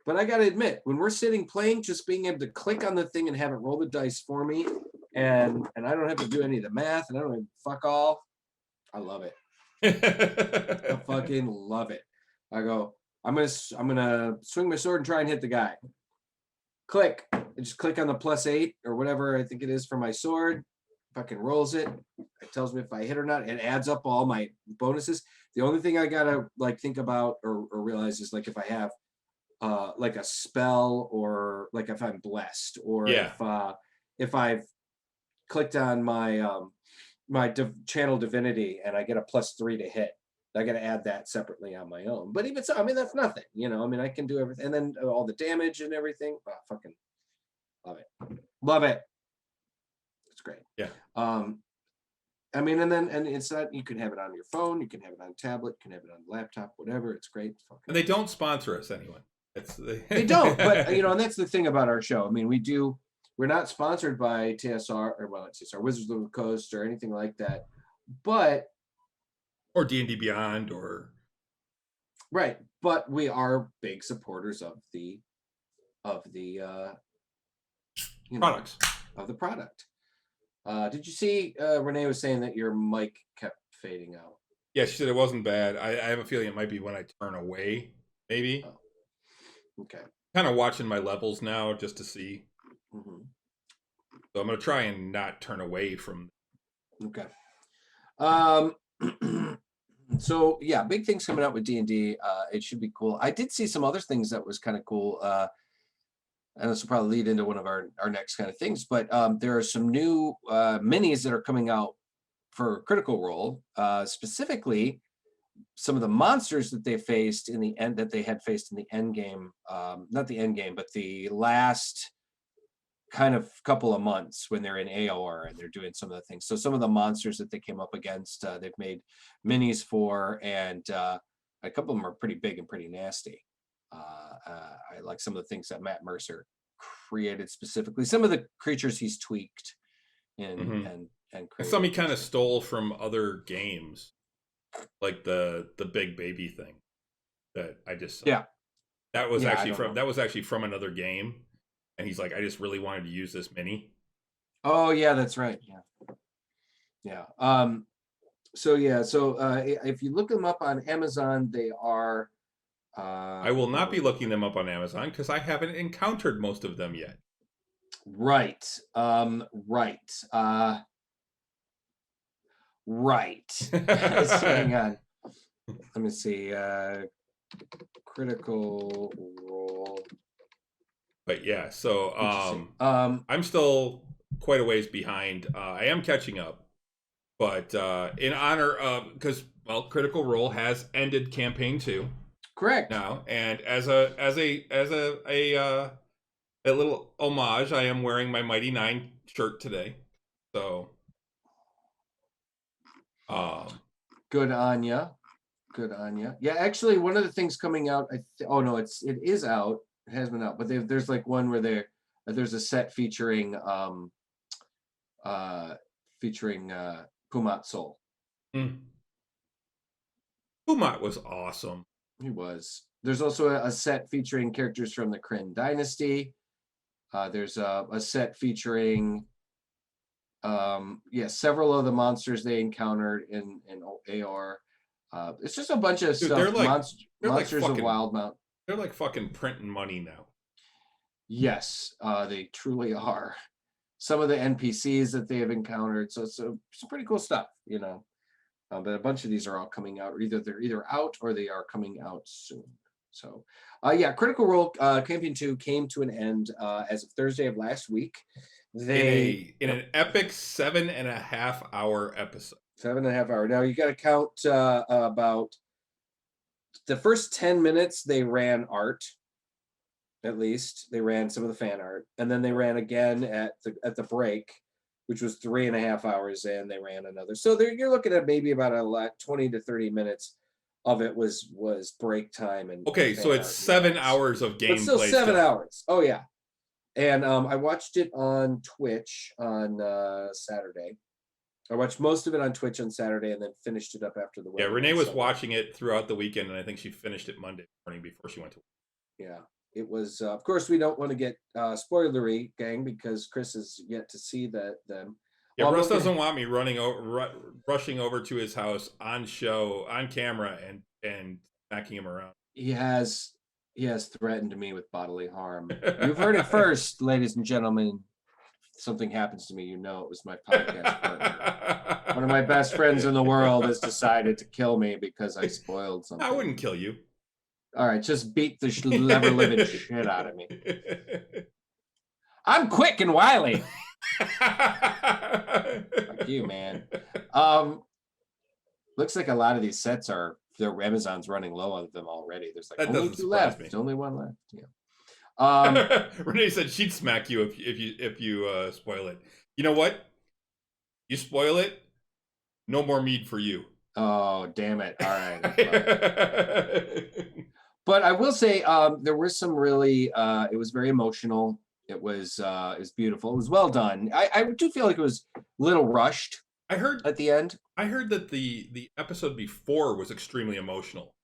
but I got to admit, when we're sitting playing, just being able to click on the thing and have it roll the dice for me, and I don't have to do any of the math, and I don't have fuck all. I love it. I fucking love it. I go, I'm gonna swing my sword and try and hit the guy. Click. I just click on the +8 or whatever I think it is for my sword. Fucking rolls it. It tells me if I hit or not. It adds up all my bonuses. The only thing I gotta think about or realize is if I have like a spell, or if I'm blessed, or if I've clicked on my channel divinity and I get a +3 to hit. I got to add that separately on my own. But even so, I mean, that's nothing, I can do everything. And then all the damage and everything. Oh, fucking love it. Love it. It's great. Yeah. I mean, and it's not, you can have it on your phone, you can have it on tablet, you can have it on laptop, whatever. It's great. And they don't sponsor us anyway. They don't, but and that's the thing about our show. I mean, we're not sponsored by TSR not TSR, Wizards of the Coast or anything like that, but or D&D Beyond, or right, but we are big supporters of the products of the product. Did you see Renee was saying that your mic kept fading out? Yeah, she said it wasn't bad. I have a feeling it might be when I turn away, maybe. Oh. Okay. Kind of watching my levels now just to see. Mm-hmm. So I'm going to try and not turn away from. Okay. So yeah, big things coming out with D&D. It should be cool. I did see some other things that was kind of cool. And this will probably lead into one of our next kind of things, but there are some new minis that are coming out for Critical Role, specifically some of the monsters that they had faced in the end game, not the end game, but the last kind of couple of months when they're in AOR and they're doing some of the things. So some of the monsters that they came up against, they've made minis for, and a couple of them are pretty big and pretty nasty. I like some of the things that Matt Mercer created specifically. Some of the creatures he's tweaked and created. Some he kind of stole from other games, like the big baby thing that I just saw. Yeah. That was actually from another game. And he's like, I just really wanted to use this mini. Oh yeah, that's right. Yeah. So if you look them up on Amazon, they are I will not be looking them up on Amazon because I haven't encountered most of them yet. Right. Right. Right. Hang on. Let me see. Critical Role. But yeah, so I'm still quite a ways behind. I am catching up, but in honor of, because Critical Role has ended campaign 2. Correct. Now, and as a little homage, I am wearing my Mighty Nine shirt today. So, good on ya. Good on ya. Yeah, actually, one of the things coming out. Oh no, it is out. It has been out, but there's like one where there's a set featuring Pumat Soul. Pumat was awesome. He was. There's also a set featuring characters from the Kryn Dynasty. There's a set featuring several of the monsters they encountered in AR. It's just a bunch of stuff. They're Monsters like fucking, of Wild Mount. They're like fucking printing money now. Yes, they truly are. Some of the NPCs that they have encountered. So it's some pretty cool stuff, you know. But a bunch of these are all coming out. They're either out or they are coming out soon. So, Critical Role Campaign 2 came to an end as of Thursday of last week. In an epic 7.5 hour episode. 7.5 hour. Now you got to count about the first 10 minutes. They ran art. At least they ran some of the fan art, and then they ran again at the break, which was 3.5 hours in. They ran another. So you're looking at maybe about 20 to 30 minutes of it was break time. And okay, so it's 7 hours of gameplay. But still 7 hours. Oh yeah. And I watched it on Twitch on Saturday. I watched most of it on Twitch on Saturday and then finished it up after the wedding. Yeah, Renee was watching it throughout the weekend, and I think she finished it Monday morning before she went to work. Yeah. It was, of course, we don't want to get spoilery, gang, because Chris has yet to see them. Yeah, Russ doesn't want me rushing over to his house on camera, and smacking him around. He has threatened me with bodily harm. You've heard it first, ladies and gentlemen. If something happens to me, you know it was my podcast partner. One of my best friends in the world has decided to kill me because I spoiled something. I wouldn't kill you. All right, just beat the ever living shit out of me. I'm quick and wily. Fuck you, man. Looks like a lot of these sets their Amazon's running low on them already. There's like only 2 left. There's only 1 left. Yeah. Renee said she'd smack you if you spoil it. You know what? You spoil it, no more mead for you. Oh, damn it. All right. But I will say there were some really, it was very emotional. It was beautiful. It was well done. I do feel like it was a little rushed. I heard at the end. I heard that the episode before was extremely emotional.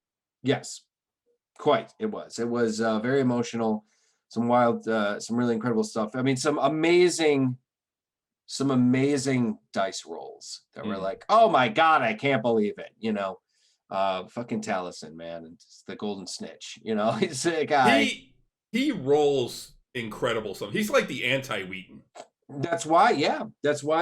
Yes, quite. It was very emotional. Some wild, some really incredible stuff. I mean, some amazing dice rolls that were like, oh my God, I can't believe it. You know. Fucking Taliesin, man, and the golden snitch. You know, he's a guy. He rolls incredible stuff. He's like the anti-Wheaton. That's why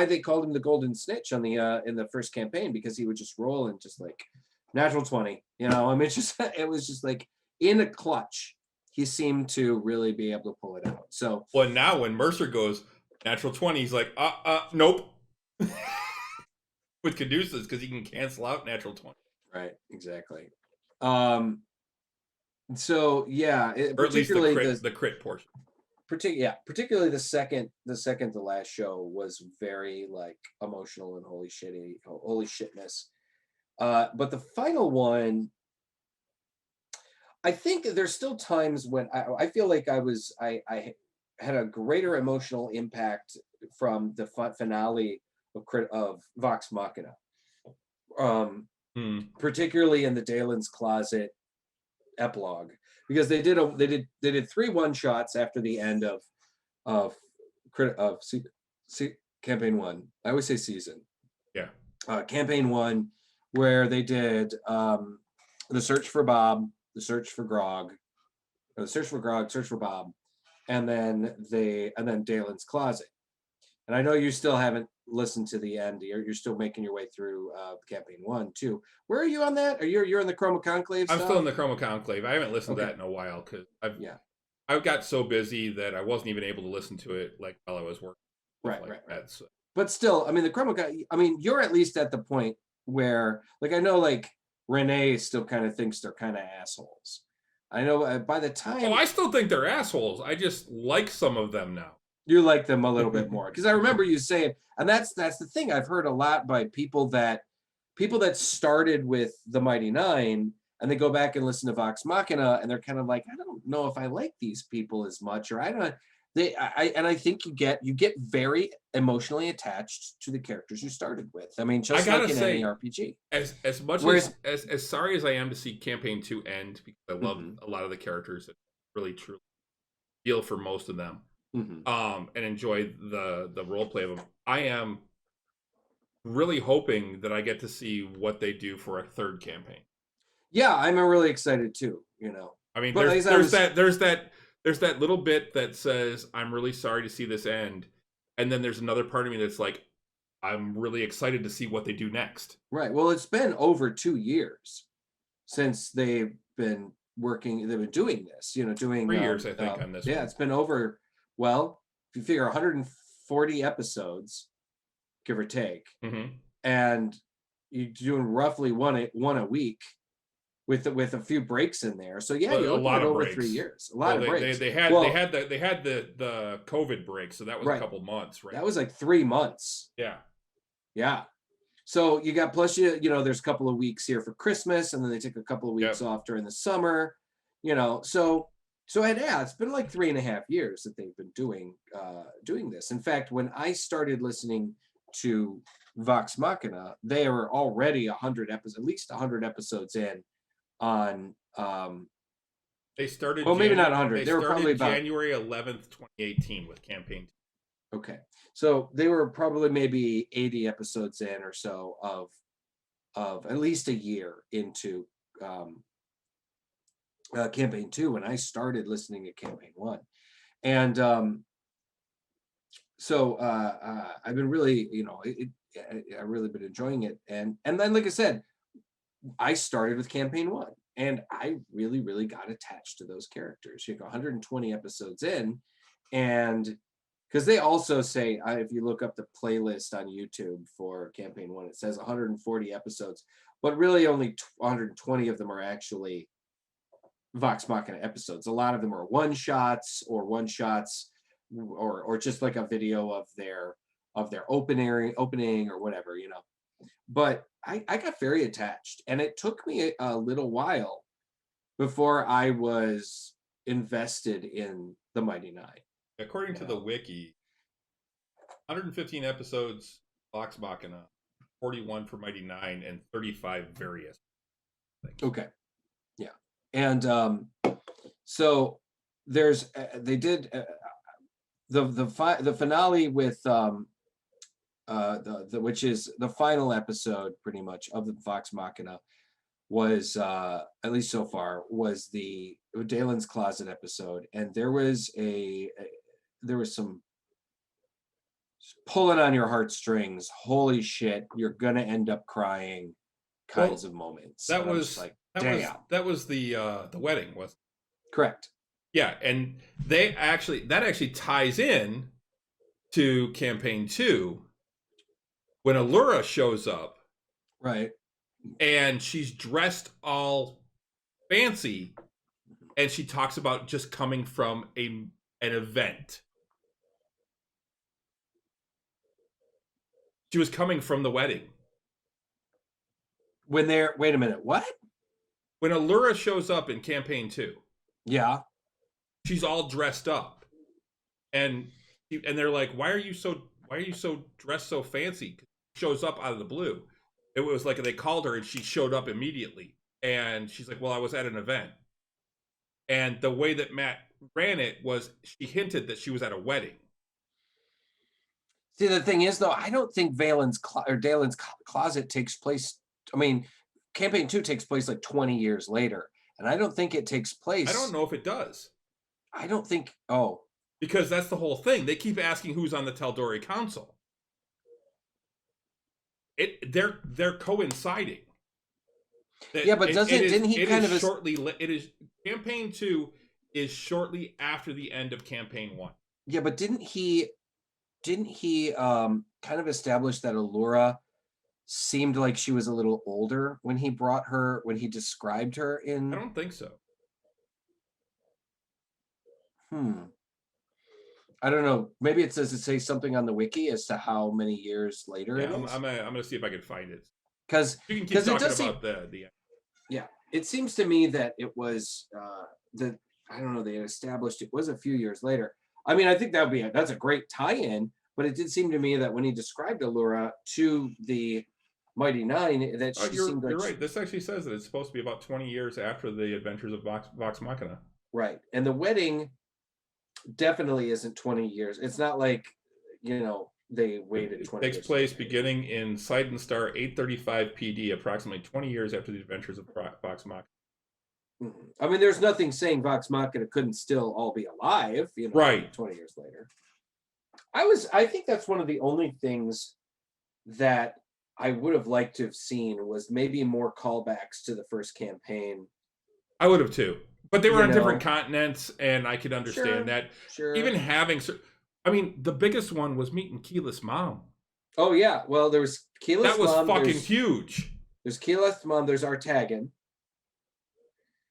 they called him the golden snitch on the in the first campaign, because he would just roll and just like natural 20. You know, I mean, it was just like in a clutch. He seemed to really be able to pull it out. So, well, now when Mercer goes natural 20, he's like, nope. With Caduceus, because he can cancel out natural 20. Right, exactly. So yeah, or at least the crit portion. Particularly the second to last show was very like emotional and holy shitness. But the final one, I think there's still times when I feel like I had a greater emotional impact from the finale of Vox Machina. Particularly in the Dalen's Closet epilogue, because they did 3 1-shots after the end of campaign 1. I always say season. Yeah. Campaign 1, where they did the search for Bob, the Search for Grog, or the Search for Grog, Search for Bob, and then Dalen's Closet. And I know you still haven't listened to the end. You're still making your way through campaign 1 too. Where are you on that? Are you're in the Chroma Conclave? I'm still in the Chroma Conclave. I haven't listened to Okay. that in a while because I got so busy that I wasn't even able to listen to it like while I was working. Right. So. But still, I mean, the Chroma. I mean, you're at least at the point where, like, I know, like Renee still kind of thinks they're kind of assholes. I know by the time. Oh, I still think they're assholes. I just like some of them now. You like them a little bit more because I remember you saying, and that's the thing I've heard a lot by people that started with the Mighty Nine and they go back and listen to Vox Machina and they're kind of like, I don't know if I like these people as much, or I don't. I think you get very emotionally attached to the characters you started with. I mean, just like in any RPG. As much as sorry as I am to see campaign 2 end, because I love a lot of the characters that really truly feel for most of them. And enjoy the role play of them. I am really hoping that I get to see what they do for a third campaign. Yeah, I'm really excited too. You know, I mean, there's that little bit that says I'm really sorry to see this end, and then there's another part of me that's like, I'm really excited to see what they do next. Right. Well, it's been over 2 years since they've been working. They've been doing this. You know, doing 3 years, I think, on this. Yeah, one. It's been over. Well, if you figure 140 episodes, give or take, and you're doing roughly one a week with a few breaks in there. So yeah, you're looking at over breaks. 3 years. A lot of breaks. They had the COVID break, so that was a couple months, right? That was like 3 months. Yeah. So you got plus you know there's a couple of weeks here for Christmas, and then they take a couple of weeks off during the summer. You know, so it's been like 3.5 years that they've been doing this. In fact, when I started listening to Vox Machina, they were already 100 episodes, at least 100 episodes in on. They started. Well, maybe not 100. They were probably about January 11th, 2018, with campaign 2. Okay, so they were probably maybe 80 episodes in or so of at least a year into. Campaign 2 when I started listening to campaign 1, and so I've been really, I really been enjoying it, and then like I said, I started with campaign 1, and I really got attached to those characters. You go 120 episodes in, and because they also say if you look up the playlist on YouTube for campaign 1, it says 140 episodes, but really only 120 of them are actually Vox Machina episodes. A lot of them are one-shots or just like a video of their opening or whatever, you know. But I got very attached, and it took me a little while before I was invested in the Mighty Nine. According to the wiki, 115 episodes Vox Machina, 41 for Mighty Nine, and 35 various things. Okay. And so there's they did the finale with which is the final episode pretty much of the Vox Machina was at least so far was the Dalen's Closet episode, and there was some pulling on your heartstrings. Holy shit, you're gonna end up crying kinds of moments. That was like that was the wedding, wasn't it? Correct. Yeah, and that actually ties in to campaign 2 when Allura shows up. Right. And she's dressed all fancy, and she talks about just coming from an event. She was coming from the wedding. Wait a minute, what? When Allura shows up in campaign 2, yeah, she's all dressed up, and they're like, "Why are you so dressed so fancy?" Shows up out of the blue. It was like they called her, and she showed up immediately, and she's like, "Well, I was at an event." And the way that Matt ran it was, she hinted that she was at a wedding. See, the thing is, though, I don't think Dalen's Closet takes place. I mean, campaign 2 takes place like 20 years later. and I don't think it takes place. I don't know if it does. I don't think. Oh, because that's the whole thing. They keep asking who's on the Tal'Dorei Council. They're coinciding. Yeah, but didn't he kind of shortly? It is campaign 2 is shortly after the end of campaign 1. Yeah, but didn't he kind of establish that Allura seemed like she was a little older when he described her in? I don't think so. I don't know. Maybe it say something on the wiki as to how many years later it is. I'm gonna see if I can find it. Because you can keep talking about the. Yeah, it seems to me that it was I don't know. They established it was a few years later. I mean, I think that's a great tie-in. But it did seem to me that when he described Allura to the Mighty Nine, that she seemed like you're right. This actually says that it's supposed to be about 20 years after the adventures of Vox Machina. Right, and the wedding definitely isn't 20 years. It's not like, they waited 20 years. Takes place beginning in Sidon Star 835 PD, approximately 20 years after the adventures of Vox Machina. I mean, there's nothing saying Vox Machina couldn't still all be alive, right, 20 years later. I think that's one of the only things that I would have liked to have seen was maybe more callbacks to the first campaign. I would have too. But they were on different continents, and I could understand that. Sure. Even having... I mean, the biggest one was meeting Keyleth's mom. Oh, yeah. Well, there was Keyleth's mom. That was fucking huge. There's Keyleth's mom. There's Artagan.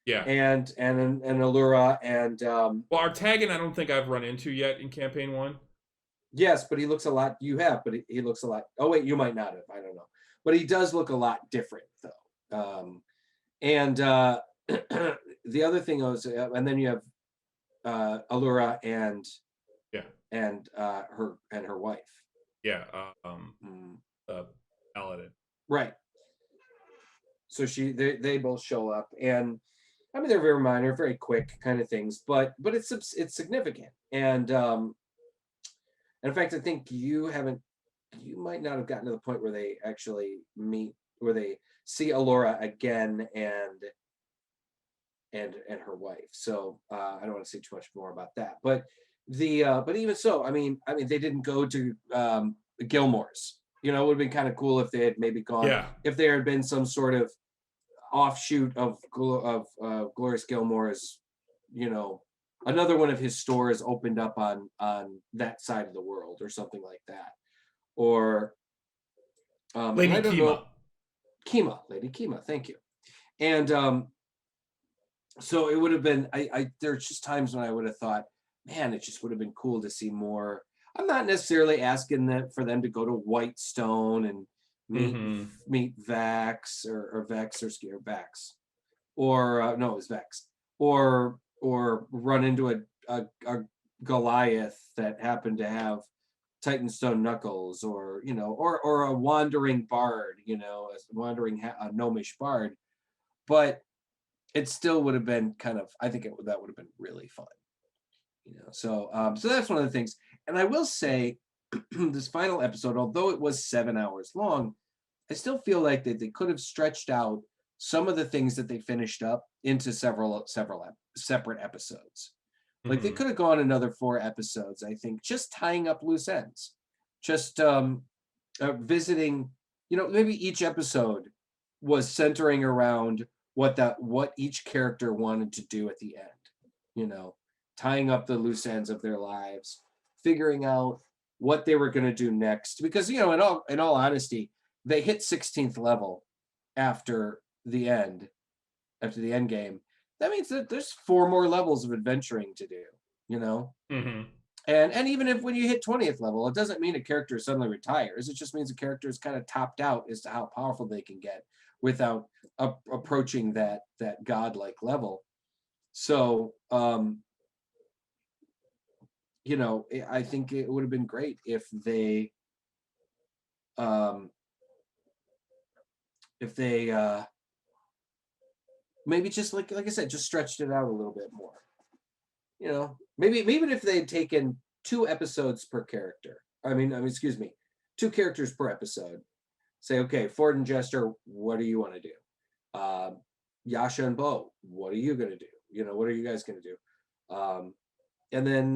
Yeah. And Allura and... well, Artagan I don't think I've run into yet in Campaign 1. Yes, but he looks a lot... You have, but he looks a lot... Oh, wait, you might not have. I don't know. But he does look a lot different, though. And the other thing was... and then you have Allura and... Yeah. And her wife. Yeah. Paladin. Right. So they both show up, and I mean they're very minor, very quick kind of things, but it's significant. And in fact, I think you might not have gotten to the point where they actually meet, where they see Allura again and her wife. So I don't want to say too much more about that, but even so, I mean they didn't go to Gilmore's. It would have been kind of cool if they had maybe gone. Yeah. If there had been some sort of offshoot of Glorious Gilmore's, another one of his stores opened up on that side of the world or something like that, or Lady Kima. Lady Kima, thank you. And so it would have been. There's just times when I would have thought, man, it just would have been cool to see more. I'm not necessarily asking for them to go to Whitestone and meet Vax or Vex or Vax, or no, it was Vex, or run into a Goliath that happened to have Titanstone knuckles, or or a wandering bard, a wandering gnomish bard, but it still would have been kind of. I think that would have been really fun. So that's one of the things. And I will say, this final episode, although it was 7 hours long, I still feel like that they could have stretched out some of the things that they finished up into several separate episodes. Like they could have gone another 4 episodes, I think, just tying up loose ends, just visiting. Maybe each episode was centering around what each character wanted to do at the end. Tying up the loose ends of their lives, figuring out what they were going to do next. Because, in all honesty, they hit 16th level after the end game. That means that there's 4 more levels of adventuring to do, And even when you hit 20th level, it doesn't mean a character suddenly retires. It just means a character is kind of topped out as to how powerful they can get without approaching that godlike level. So, I think it would have been great if they maybe just like I said, just stretched it out a little bit more. Maybe if they had taken 2 episodes per character. I mean, excuse me, 2 characters per episode. Say, okay, Ford and Jester, what do you want to do? Yasha and Bo, what are you gonna do? You know, what are you guys gonna do? And then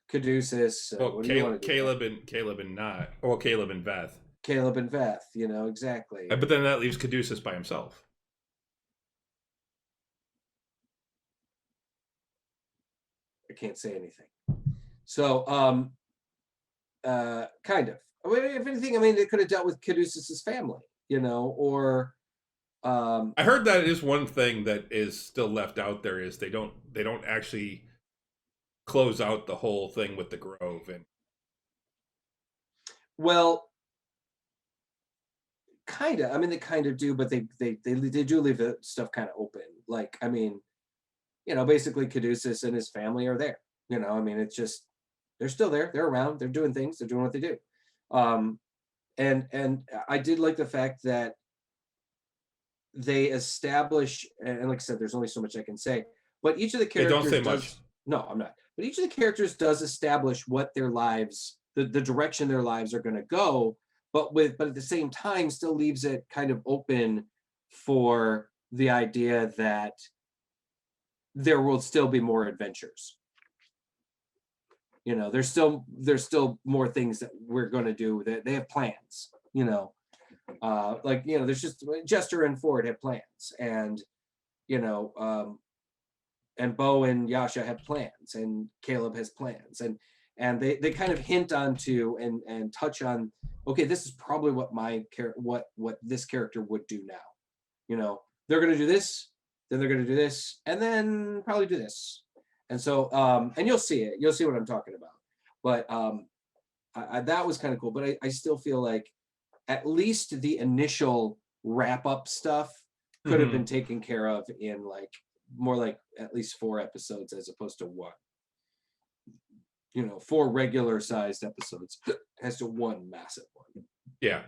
Caduceus, Well, what do you want to do? Caleb and not. Well, Caleb and Veth. Caleb and Veth, exactly. But then that leaves Caduceus by himself. I can't say anything. So, kind of. I mean, if anything, I mean, they could have dealt with Caduceus's family, or. I heard that is one thing that is still left out there is they don't actually close out the whole thing with the Grove and. Well, kind of. I mean, they kind of do, but they do leave the stuff kind of open. Like, I mean, basically Caduceus and his family are there. I mean, it's just they're still there. They're around. They're doing things. They're doing what they do. And I did like the fact that they establish, and like I said, there's only so much I can say, but each of the characters don't say much. No, I'm not. But each of the characters does establish what their lives, the direction their lives are going to go, but at the same time still leaves it kind of open for the idea that there will still be more adventures. There's still more things that we're going to do. That they have plans. There's just Jester and Ford have plans, and and Bo and Yasha have plans, and Caleb has plans, and they kind of hint onto and touch on, okay, this is probably what what this character would do now. They're going to do this, then they're going to do this, and then probably do this. And so, and you'll see it. You'll see what I'm talking about. But that was kind of cool. But I still feel like at least the initial wrap-up stuff could have been taken care of in more like at least 4 episodes as opposed to 1. 4 regular-sized episodes as to 1 massive one. Yeah.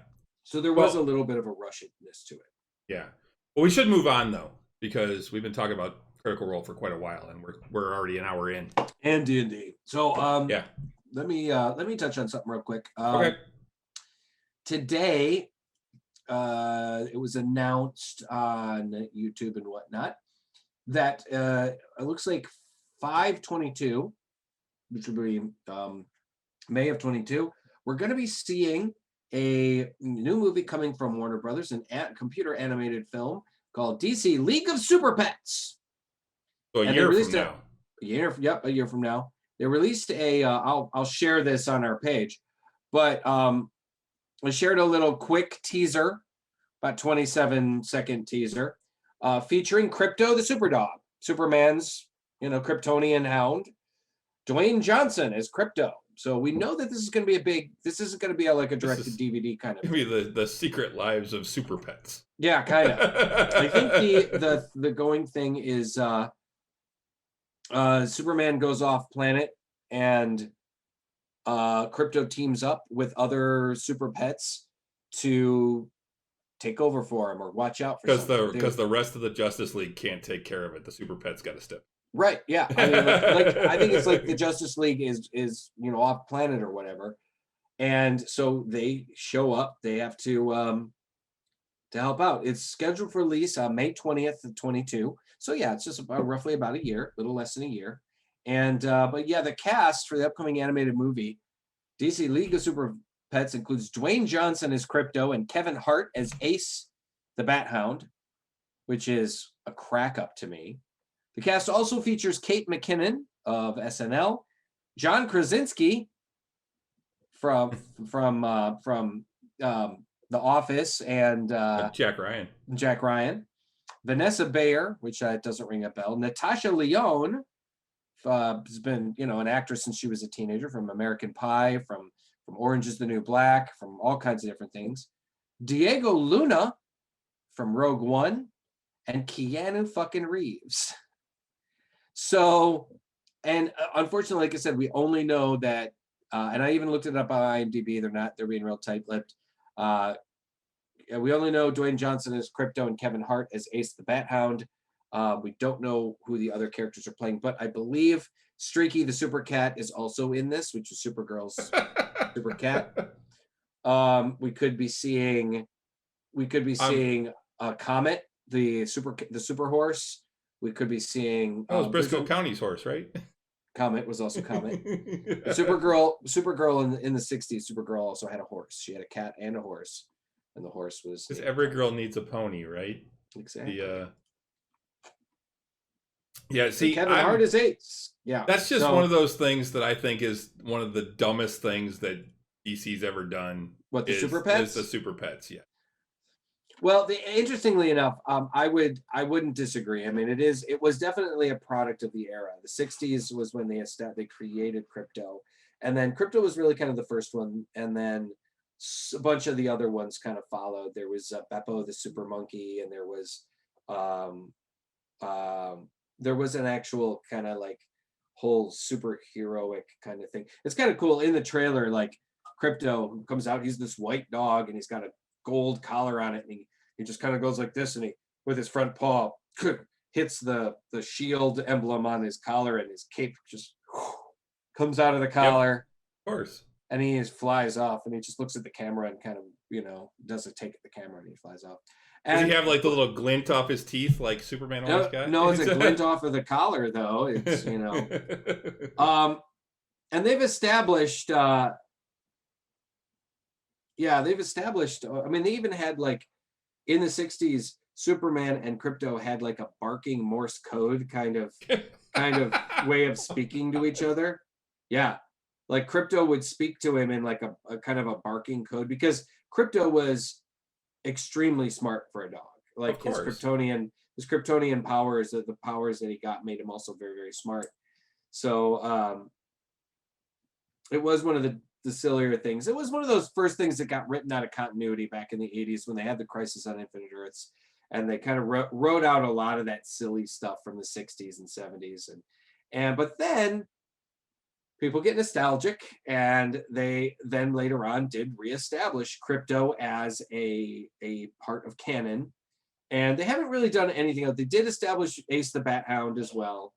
So there was a little bit of a rushedness to it. Yeah. Well, we should move on though, because we've been talking about Critical Role for quite a while, and we're already an hour in. And D&D. So yeah. Let me touch on something real quick. Okay. Today, it was announced on YouTube and whatnot that it looks like 5/22, which will be May of 22. We're going to be seeing a new movie coming from Warner Brothers, an computer animated film called DC League of Super Pets. So a year from now. A year from now. They released I'll share this on our page, but I shared a little quick teaser, about 27-second teaser, featuring Krypto the Super Dog, Superman's, Kryptonian hound. Dwayne Johnson as Krypto. So we know that this is going to be this isn't going to be like a directed DVD kind of thing. Maybe the Secret Lives of Super Pets. Yeah, kind of. I think the going thing is Superman goes off planet and Krypto teams up with other super pets to take over for him or watch out for because the rest of the Justice League can't take care of it. The super pets got to step. Right. Yeah. I mean, I think it's like the Justice League is off planet or whatever, and so they show up. They have to help out. It's scheduled for release on May 20th of 22. So yeah, it's just roughly about a year, a little less than a year. And but yeah, the cast for the upcoming animated movie, DC League of Super Pets, includes Dwayne Johnson as Krypto and Kevin Hart as Ace the Bat Hound, which is a crack up to me. The cast also features Kate McKinnon of SNL, John Krasinski from The Office, and Jack Ryan, Vanessa Bayer, which doesn't ring a bell, Natasha Lyonne, has been an actress since she was a teenager, from American Pie, from Orange is the New Black, from all kinds of different things, Diego Luna from Rogue One, and Keanu fucking Reeves. So, and unfortunately, like I said, we only know that, and I even looked it up on IMDb. They're being real tight-lipped. We only know Dwayne Johnson as Krypto and Kevin Hart as Ace the Bat Hound. We don't know who the other characters are playing, but I believe Streaky the Super Cat is also in this, which is Supergirl's Super Cat. We could be seeing Comet, the super horse. We could be seeing. That was Briscoe County's horse, right? Comet was also Comet. Supergirl in the 60s. Supergirl also had a horse. She had a cat and a horse, and the horse was. Because every girl needs a pony, right? Exactly. Yeah, see, Kevin Hart is Ace. Yeah, that's just one of those things that I think is one of the dumbest things that DC's ever done. What, the Super Pets? Is the Super Pets, yeah. Well, interestingly enough, I wouldn't disagree. I mean, it was definitely a product of the era. The 60s was when they created crypto, and then crypto was really kind of the first one, and then a bunch of the other ones kind of followed. There was Beppo the Super Monkey, and there was an actual kind of like whole superheroic kind of thing. It's kind of cool in the trailer. Like Crypto comes out, he's this white dog, and he's got a gold collar on it, and he just kind of goes like this, and he with his front paw hits the shield emblem on his collar, and his cape just comes out of the collar. Yep, of course. And he just flies off, and he just looks at the camera and kind of does a take at the camera, and he flies off. And does he have like the little glint off his teeth like Superman always got? No, it's a glint off of the collar though. It's and they've established I mean, they even had like in the 60s, Superman and Crypto had like a barking Morse code kind of way of speaking to each other. Yeah. Like Crypto would speak to him in like a kind of a barking code, because Crypto was extremely smart for a dog. Like his Kryptonian powers, the powers that he got made him also very, very smart. So it was one of the sillier things. It was one of those first things that got written out of continuity back in the 80s when they had the Crisis on Infinite Earths, and they kind of wrote out a lot of that silly stuff from the 60s and 70s, but then people get nostalgic, and they then later on did reestablish Crypto as a part of canon, and they haven't really done anything else. They did establish Ace the Bat Hound as well.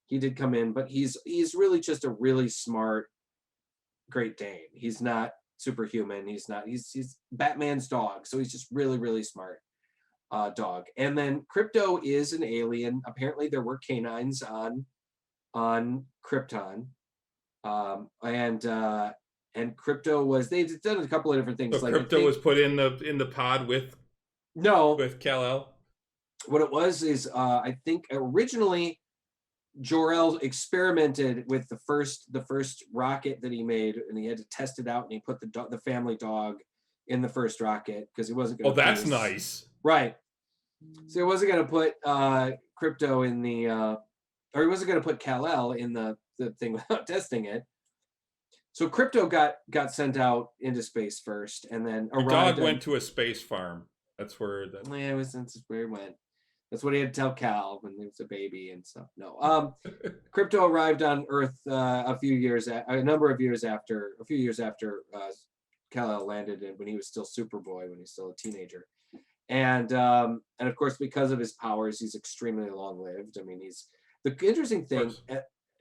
He did come in, but he's really just a really smart Great Dane. He's not superhuman. He's Batman's dog, so he's just really, really smart dog. And then Crypto is an alien. Apparently there were canines on Krypton. And Crypto was, they've done a couple of different things. So like Crypto was put in the pod with Kal-El. What it was is I think originally Jor-El experimented with the first rocket that he made, and he had to test it out, and he put the family dog in the first rocket because he wasn't going to. Oh, that's nice. Right. So he wasn't going to put Crypto in the, or he wasn't going to put Kal-El in the thing without testing it. So Crypto got sent out into space first, and then the dog went to a space farm. That's where that's where he went. That's what he had to tell Cal when he was a baby and stuff. No, Crypto arrived on Earth a few years after Kal-El landed, and when he was still Superboy, when he's still a teenager, and of course because of his powers, he's extremely long-lived. I mean, he's the interesting thing.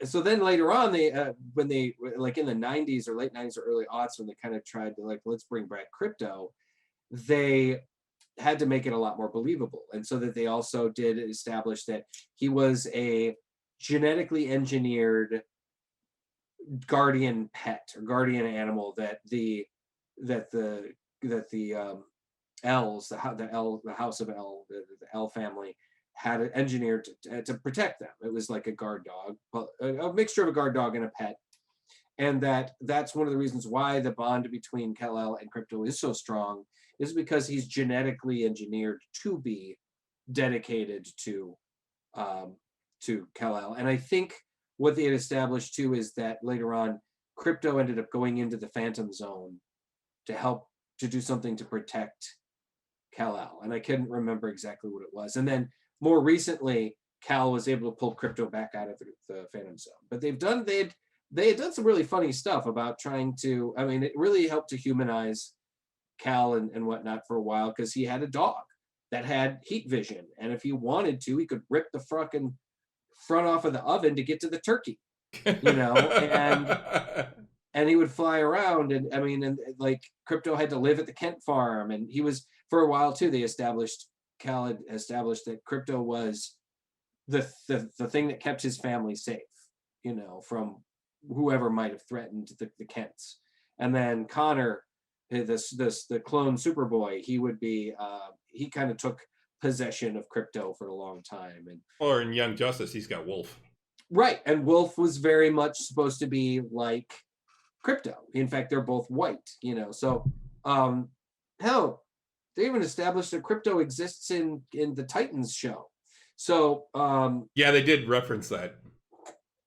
So then later on, when they like in the 90s or late 90s or early aughts, when they kind of tried to like, let's bring back Crypto, they had to make it a lot more believable. And so that they also did establish that he was a genetically engineered guardian pet or guardian animal that the L's, the House of L, the L family had it engineered to protect them. It was like a guard dog, a mixture of a guard dog and a pet. And that's one of the reasons why the bond between Kal-El and Crypto is so strong, is because he's genetically engineered to be dedicated to Kal-El. And I think what they had established too is that later on, Crypto ended up going into the Phantom Zone to help to do something to protect Kal-El. And I couldn't remember exactly what it was. And then more recently, Kal was able to pull Crypto back out of the Phantom Zone. But they had done some really funny stuff about trying to, I mean, it really helped to humanize Kal and whatnot for a while, because he had a dog that had heat vision. And if he wanted to, he could rip the fucking front off of the oven to get to the turkey, and he would fly around. And I mean, and like Crypto had to live at the Kent farm. And he was, for a while too, they established Cal had established that crypto was the thing that kept his family safe, you know, from whoever might have threatened the Kents. And then Connor, the clone Superboy, he would be he kind of took possession of crypto for a long time. And or in Young Justice, he's got Wolf. right, and Wolf was very much supposed to be like crypto. In fact, they're both white, you know. So hell, they even established that crypto exists in the Titans show. So yeah, they did reference that.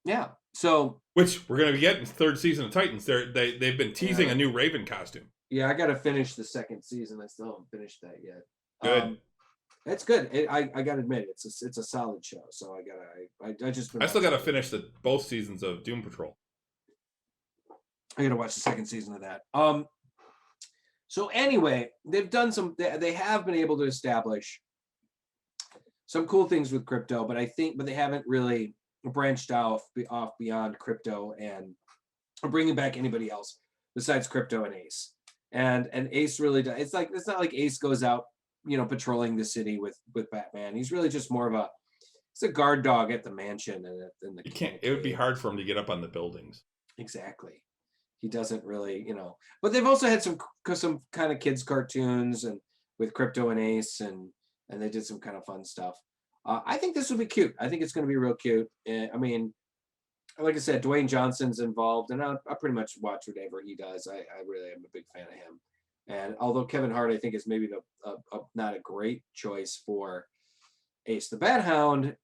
Yeah. So which we're gonna be getting third season of Titans. They've been teasing a new Raven costume. Yeah, I got to finish the second season. I still haven't finished that yet. Good. It's good. I gotta admit, it's a solid show. So I still gotta finish both seasons of Doom Patrol. I gotta watch the second season of that. So anyway, they've done they have been able to establish some cool things with crypto, but they haven't really branched off beyond crypto and bringing back anybody else besides crypto and Ace. And Ace really does. It's not like Ace goes out, you know, patrolling the city with Batman. He's really just more of it's a guard dog at the mansion and you can't. It would be hard for him to get up on the buildings. Exactly. He doesn't really, you know. But they've also had some kind of kids cartoons and with Crypto and Ace, and they did some kind of fun stuff. I think this will be cute. I think it's going to be real cute. I mean, like I said, Dwayne Johnson's involved, and I'll pretty much watch whatever he does. I really am a big fan of him. And although Kevin Hart, I think, is maybe not a great choice for Ace the Bat Hound,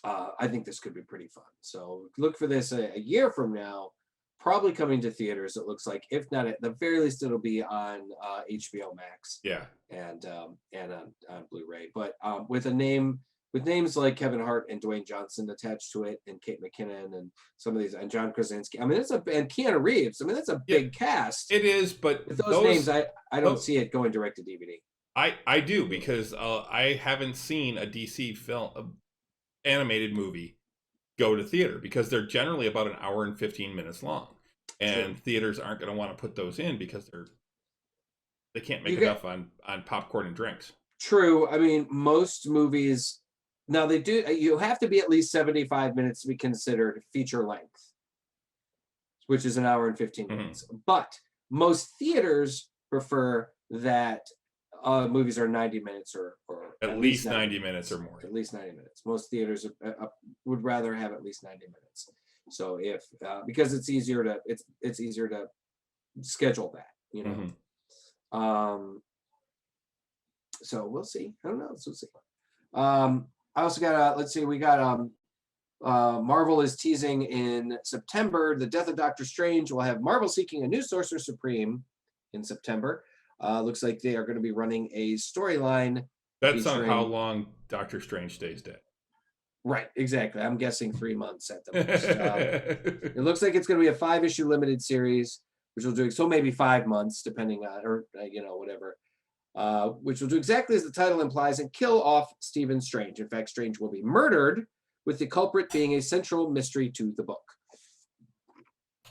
I think this could be pretty fun. So look for this a year from now, probably coming to theaters. It looks like, if not at the very least, it'll be on HBO Max. Yeah, and on Blu-ray. But with names like Kevin Hart and Dwayne Johnson attached to it, and Kate McKinnon and some of these, and John Krasinski. I mean, and Keanu Reeves. I mean, that's a big cast. It is, but with those names, I don't see it going direct to DVD. I do, because I haven't seen a DC film, animated movie, go to theater, because they're generally about an hour and 15 minutes long, and theaters aren't going to want to put those in because they can't make enough on popcorn and drinks. True. I mean, most movies now they do. You have to be at least 75 minutes to be considered feature length, which is an hour and 15 minutes. But most theaters prefer that movies are 90 minutes or at least 90 minutes or more. At least 90 minutes. Most theaters would rather have at least 90 minutes. So if because it's easier to schedule that, you know. So we'll see. I don't know. So we'll see. I also got let's see. We got Marvel is teasing in September the death of Doctor Strange. We'll have Marvel seeking a new Sorcerer Supreme in September. Looks like they are going to be running a storyline. That's on how long Doctor Strange stays dead. Right, exactly. I'm guessing 3 months at the most. It looks like it's going to be a 5-issue limited series, which will do so maybe 5 months, depending on, or whatever. Which will do exactly as the title implies and kill off Stephen Strange. In fact, Strange will be murdered, with the culprit being a central mystery to the book.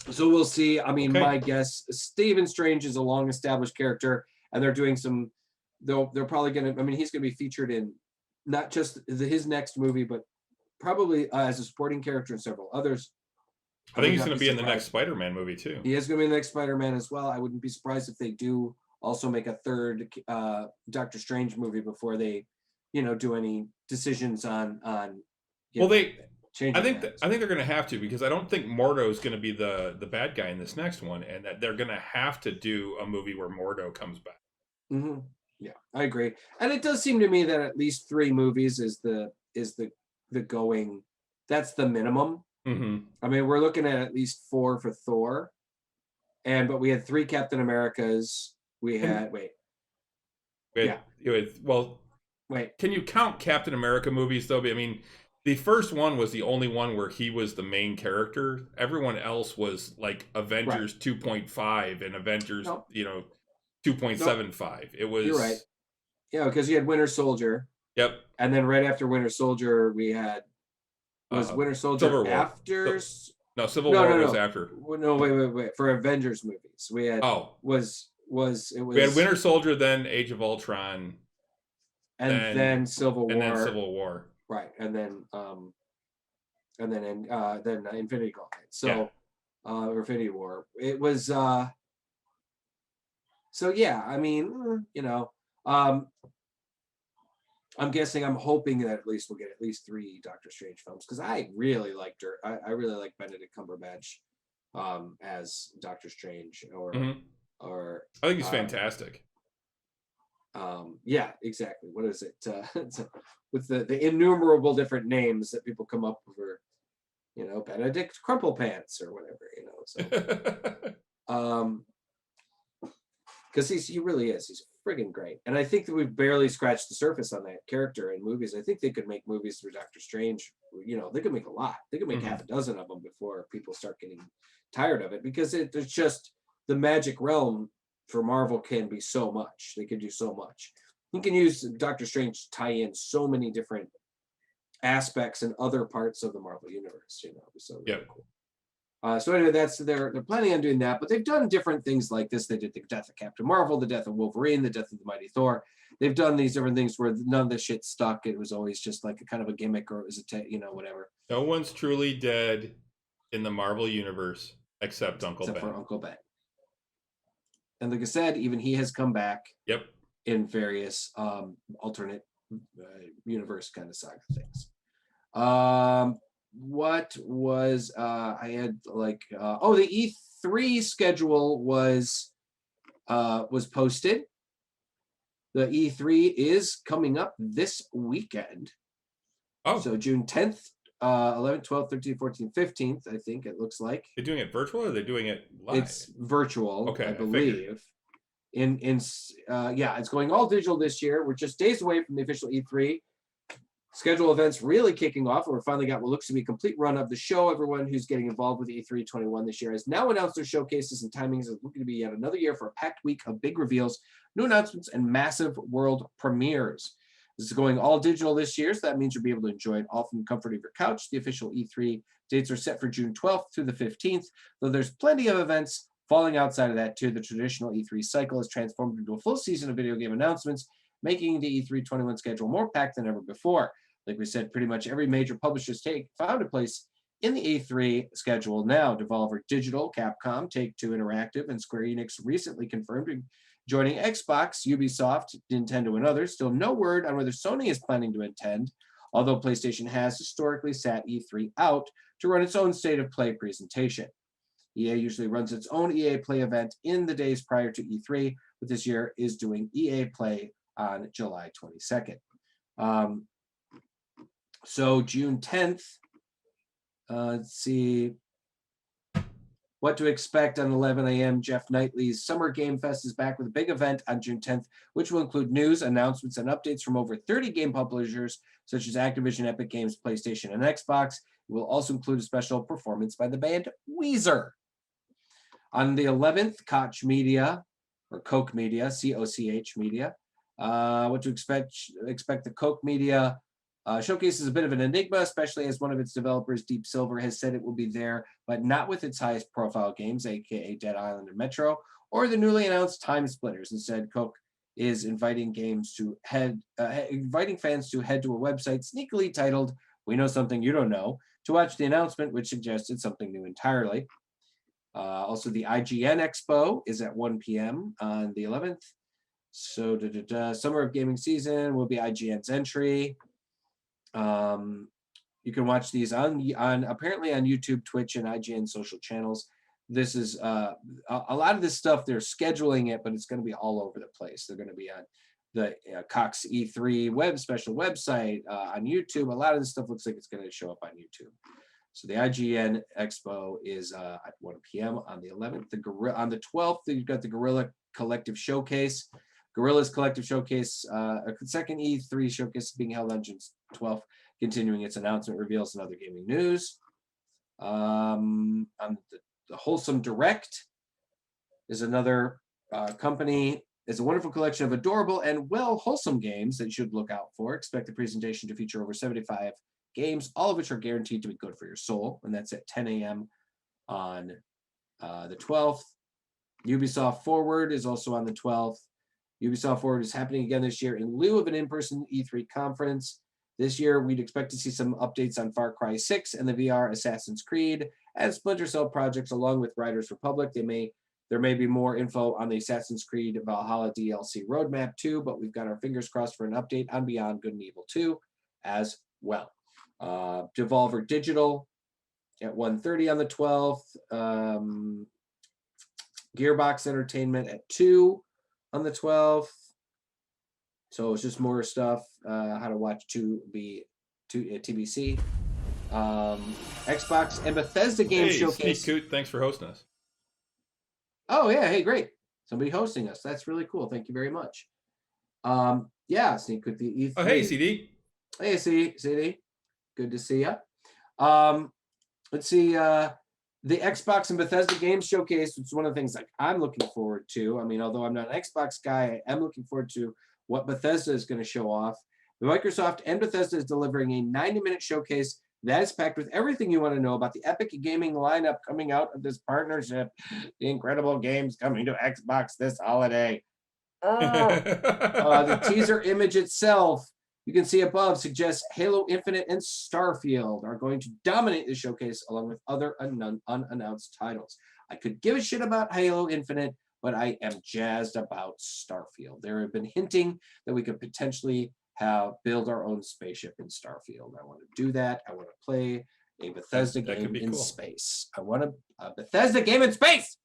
So we'll see. I mean, my guess, Stephen Strange is a long-established character, and they're doing some. They're probably going to. I mean, he's going to be featured in not just his next movie, but probably as a supporting character in several others. I think he's going to be in the next Spider-Man movie too. He is going to be in the next Spider-Man as well. I wouldn't be surprised if they do also make a third Doctor Strange movie before they, do any decisions on. I think they're going to have to, because I don't think Mordo is going to be the bad guy in this next one, and that they're going to have to do a movie where Mordo comes back. Mm-hmm. Yeah, I agree, and it does seem to me that at least 3 movies is the going. That's the minimum. Mm-hmm. I mean, we're looking at least 4 for Thor, but we had 3 Captain Americas. We had wait. Can you count Captain America movies though? I mean, the first one was the only one where he was the main character. Everyone else was like Avengers 2.5 and Avengers, 2.75. It was. You're right. Yeah, because you had Winter Soldier. Yep. And then right after Winter Soldier, we had Winter Soldier after. Civil War was after. No, wait. For Avengers movies, we had we had Winter Soldier, then Age of Ultron. and then Civil War, and then Civil War, right? And then Infinity Gauntlet. So, yeah. Or Infinity War. It was so yeah. I mean, I'm guessing, I'm hoping that at least we'll get at least 3 Doctor Strange films, because I really liked her. I really like Benedict Cumberbatch as Doctor Strange, or I think he's fantastic. Yeah, exactly. What is it? With the innumerable different names that people come up with, for, Benedict Crumple Pants or whatever, So, because he really is. He's friggin' great. And I think that we've barely scratched the surface on that character in movies. I think they could make movies for Doctor Strange. They could make a lot. They could make half a dozen of them before people start getting tired of it, because there's just, the magic realm for Marvel can be so much. They can do so much. You can use Doctor Strange to tie in so many different aspects and other parts of the Marvel universe. So really cool. So anyway, they're planning on doing that, but they've done different things like this. They did the death of Captain Marvel, the death of Wolverine, the death of the Mighty Thor. They've done these different things where none of the shit stuck. It was always just like a kind of a gimmick, or it was whatever. No one's truly dead in the Marvel universe except Uncle Ben. For Uncle Ben. And like I said, even he has come back. Yep. In various alternate universe kind of saga things. What was I had like the E3 schedule was posted. The E3 is coming up this weekend. Oh, so June 10th, 11th, 12th, 13th, 14th, 15th, I think it looks like. They're doing it virtual, or they're doing it live? It's virtual, okay, I believe. It's going all digital this year. We're just days away from the official E3 schedule. Events really kicking off, and we're finally got what looks to be a complete run of the show. Everyone who's getting involved with E3 21 this year has now announced their showcases and timings. It's looking to be yet another year for a packed week of big reveals, new announcements, and massive world premieres. This is going all digital this year, so that means you'll be able to enjoy it all from the comfort of your couch. The official E3 dates are set for June 12th through the 15th, though there's plenty of events falling outside of that too. The traditional E3 cycle has transformed into a full season of video game announcements, making the E3 21 schedule more packed than ever before. Like we said, pretty much every major publisher's found a place in the E3 schedule now. Devolver Digital, Capcom, Take-Two Interactive, and Square Enix recently confirmed joining Xbox, Ubisoft, Nintendo, and others. Still no word on whether Sony is planning to attend, although PlayStation has historically sat E3 out to run its own State of Play presentation. EA usually runs its own EA Play event in the days prior to E3, but this year is doing EA Play on July 22nd. So June 10th, let's see what to expect on 11 a.m. Jeff Knightley's Summer Game Fest is back with a big event on June 10th, which will include news, announcements, and updates from over 30 game publishers, such as Activision, Epic Games, PlayStation, and Xbox. It will also include a special performance by the band Weezer. On the 11th, Koch Media, or Koch Media, C-O-C-H Media. What to expect? Expect the Koch Media showcase is a bit of an enigma, especially as one of its developers, Deep Silver, has said it will be there, but not with its highest profile games, aka Dead Island and Metro, or the newly announced Time Splitters. Instead, Koch is inviting fans to head to a website sneakily titled "We Know Something You Don't Know" to watch the announcement, which suggested something new entirely. Also, the IGN Expo is at 1 p.m. on the 11th. So, Summer of Gaming Season will be IGN's entry. You can watch these on apparently on YouTube, Twitch, and IGN social channels. This is a lot of this stuff. They're scheduling it, but it's going to be all over the place. They're going to be on the Cox E3 special website, on YouTube. A lot of this stuff looks like it's going to show up on YouTube. So the IGN Expo is at 1 p.m. on the 11th. On the 12th, you've got the Guerrilla Collective Showcase. Guerrilla's Collective Showcase, a second E3 showcase being held on June 12th, continuing its announcement, reveals, and other gaming news. On the Wholesome Direct is another company. It's a wonderful collection of adorable and wholesome games that you should look out for. Expect the presentation to feature over 75 games, all of which are guaranteed to be good for your soul, and that's at 10 a.m. on the 12th. Ubisoft Forward is also on the 12th. Ubisoft Forward is happening again this year in lieu of an in-person E3 conference. This year, we'd expect to see some updates on Far Cry 6 and the VR Assassin's Creed and Splinter Cell projects along with Riders Republic. There may be more info on the Assassin's Creed Valhalla DLC roadmap too, but we've got our fingers crossed for an update on Beyond Good and Evil 2 as well. Devolver Digital at 1:30 on the 12th. Gearbox Entertainment at 2 on the 12th. So it's just more stuff, how to watch TBC. Xbox and Bethesda Game Showcase. Sneak Coot, thanks for hosting us. Oh, yeah. Hey, great. Somebody hosting us. That's really cool. Thank you very much. Yeah, Sneak Coot, the E3. Oh, hey, CD. Hey, CD. Good to see you. Let's see. The Xbox and Bethesda Games Showcase, which is one of the things like I'm looking forward to. I mean, although I'm not an Xbox guy, I am looking forward to what Bethesda is going to show off. Microsoft and Bethesda is delivering a 90-minute showcase that is packed with everything you want to know about the epic gaming lineup coming out of this partnership. The incredible games coming to Xbox this holiday. The teaser image itself, you can see above, suggests Halo Infinite and Starfield are going to dominate the showcase along with other unannounced titles. I could give a shit about Halo Infinite, but I am jazzed about Starfield. There have been hinting that we could potentially build our own spaceship in Starfield. I want to do that. I want to play a Bethesda game in space. I want a Bethesda game in space.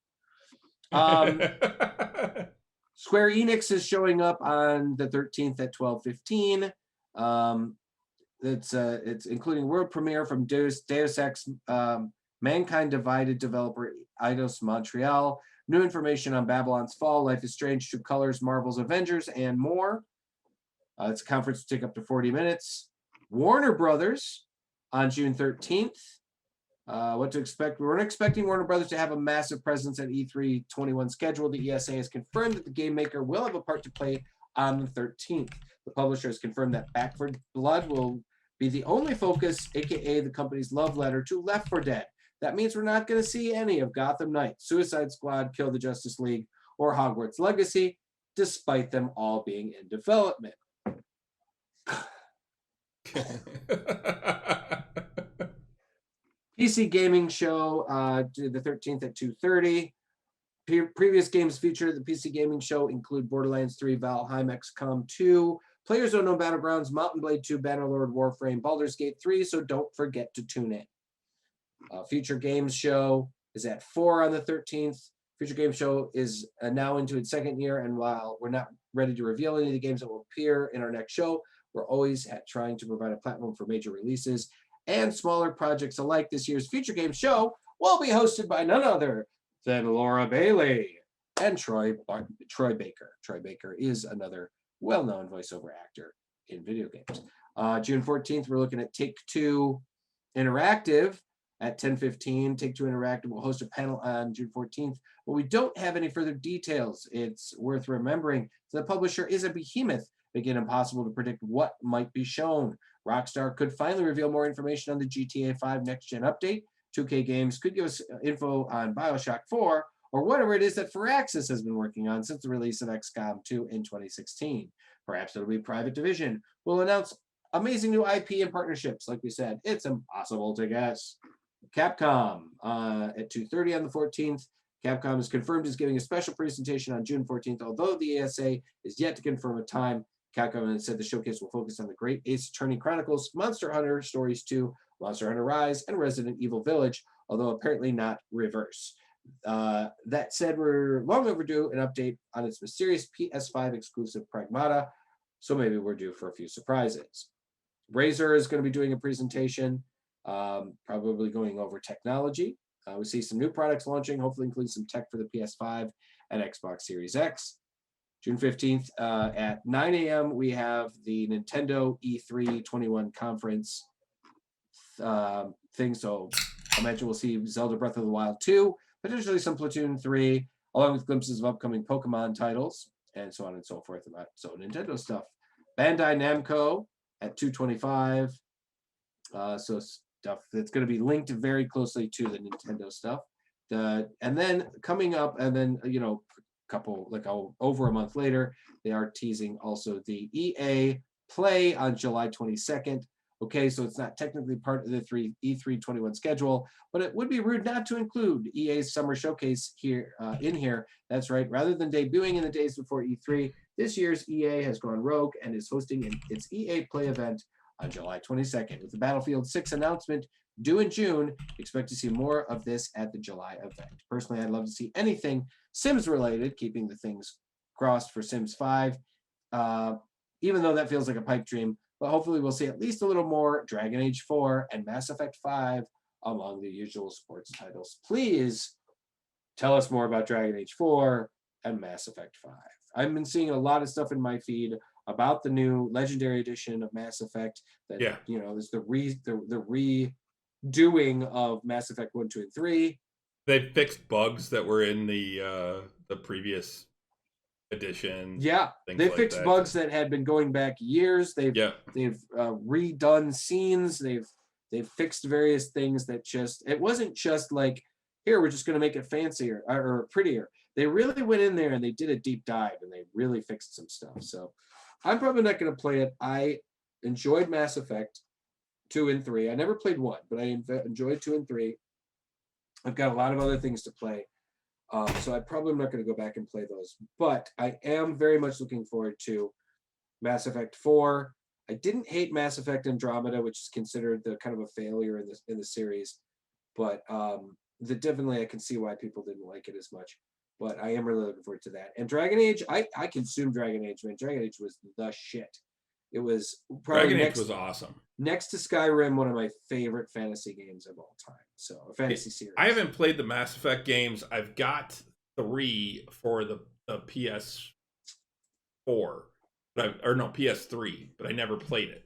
Square Enix is showing up on the 13th at 12:15. It's including world premiere from Deus Ex Mankind Divided developer Eidos Montreal. New information on Babylon's Fall, Life is Strange, True Colors, Marvel's Avengers, and more. It's a conference to take up to 40 minutes. Warner Brothers on June 13th. What to expect? We weren't expecting Warner Brothers to have a massive presence at E3 21 schedule. The ESA has confirmed that the game maker will have a part to play on the 13th. The publisher has confirmed that Back 4 Blood will be the only focus, aka the company's love letter to Left 4 Dead. That means we're not going to see any of Gotham Knights, Suicide Squad, Kill the Justice League, or Hogwarts Legacy, despite them all being in development. PC Gaming Show, the 13th at 2:30. Previous games featured at the PC Gaming Show include Borderlands 3, Valheim XCOM 2, PlayerUnknown's Battlegrounds, Mountain Blade 2, Bannerlord Warframe, Baldur's Gate 3, so don't forget to tune in. Future Games Show is at 4 on the 13th. Future Games Show is now into its second year, and while we're not ready to reveal any of the games that will appear in our next show, we're always trying to provide a platform for major releases and smaller projects alike. This year's Future Games Show will be hosted by none other than Laura Bailey and Troy Baker. Troy Baker is another well-known voiceover actor in video games. June 14th, we're looking at Take-Two Interactive at 10:15. Take-Two Interactive will host a panel on June 14th, but we don't have any further details. It's worth remembering the publisher is a behemoth, making it impossible to predict what might be shown. Rockstar could finally reveal more information on the GTA 5 next-gen update. 2K Games could give us info on Bioshock 4, or whatever it is that Firaxis has been working on since the release of XCOM 2 in 2016. Perhaps it'll be Private Division. We'll announce amazing new IP and partnerships. Like we said, it's impossible to guess. Capcom at 2:30 on the 14th. Capcom is confirmed is giving a special presentation on June 14th, although the ESA is yet to confirm a time. Capcom has said the showcase will focus on the Great Ace Attorney Chronicles, Monster Hunter Stories 2, Monster Hunter Rise, and Resident Evil Village, although apparently not reverse. That said, we're long overdue an update on its mysterious PS5 exclusive Pragmata, so maybe we're due for a few surprises. Razer is going to be doing a presentation, probably going over technology. We see some new products launching, hopefully including some tech for the PS5 and Xbox Series X. June 15th at 9 a.m. we have the Nintendo E3 21 conference thing. So I imagine we'll see Zelda Breath of the Wild 2, potentially some Splatoon 3, along with glimpses of upcoming Pokemon titles, and so on and so forth. So Nintendo stuff. Bandai Namco at 2:25. So stuff that's going to be linked very closely to the Nintendo stuff. And then coming up, and then, over a month later, they are teasing also the EA Play on July 22nd. Okay, so it's not technically part of the E3 21 schedule, but it would be rude not to include EA's summer showcase here in here. That's right. Rather than debuting in the days before E3, this year's EA has gone rogue and is hosting its EA Play event on July 22nd. With the Battlefield 6 announcement due in June, expect to see more of this at the July event. Personally, I'd love to see anything Sims related, keeping the things crossed for Sims 5. Even though that feels like a pipe dream, but hopefully we'll see at least a little more Dragon Age 4 and Mass Effect 5 among the usual sports titles. Please tell us more about Dragon Age 4 and Mass Effect 5. I've been seeing a lot of stuff in my feed about the new Legendary Edition of Mass Effect that is the redoing of Mass Effect 1, 2, and 3. They fixed bugs that were in the previous edition. Yeah, they fixed bugs that had been going back years. They've redone scenes. They've fixed various things that it wasn't just like, here, we're just going to make it fancier or prettier. They really went in there and they did a deep dive and they really fixed some stuff. So I'm probably not going to play it. I enjoyed Mass Effect 2 and 3. I never played 1, but I enjoyed 2 and 3. I've got a lot of other things to play. So I probably am not going to go back and play those, but I am very much looking forward to Mass Effect 4. I didn't hate Mass Effect Andromeda, which is considered the kind of a failure in the series, but definitely I can see why people didn't like it as much. But I am really looking forward to that. And Dragon Age, I consumed Dragon Age, man. Dragon Age was the shit. It was probably Dragon Age was awesome. Next to Skyrim, one of my favorite fantasy games of all time. So a fantasy series. I haven't played the Mass Effect games. I've got 3 for the PS4, PS3, but I never played it.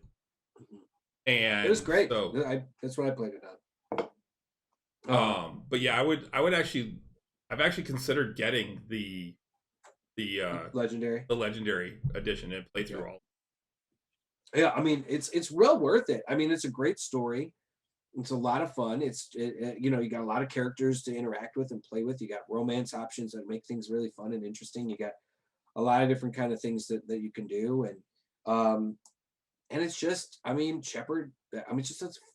And it was great. So, that's what I played it on. But yeah, I've actually considered getting the legendary edition and play through all. Yeah, I mean it's real worth it. I mean, it's a great story. It's a lot of fun. You got a lot of characters to interact with and play with. You got romance options that make things really fun and interesting. You got a lot of different kind of things that you can do, and it's just, I mean, Shepard. I mean,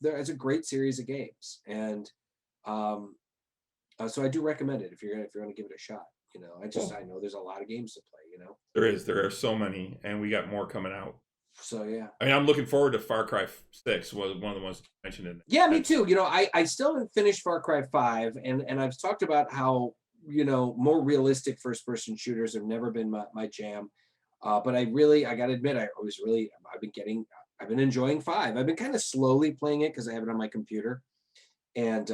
it's a great series of games, and so I do recommend it if you're going to give it a shot. I know there's a lot of games to play. There are so many, and we got more coming out. So yeah, I mean, I'm looking forward to Far Cry 6. Was one of the ones mentioned in. Yeah, me too. I still haven't finished Far Cry 5, and I've talked about how more realistic first-person shooters have never been my jam. But I got to admit, I've been enjoying 5. I've been kind of slowly playing it because I have it on my computer, and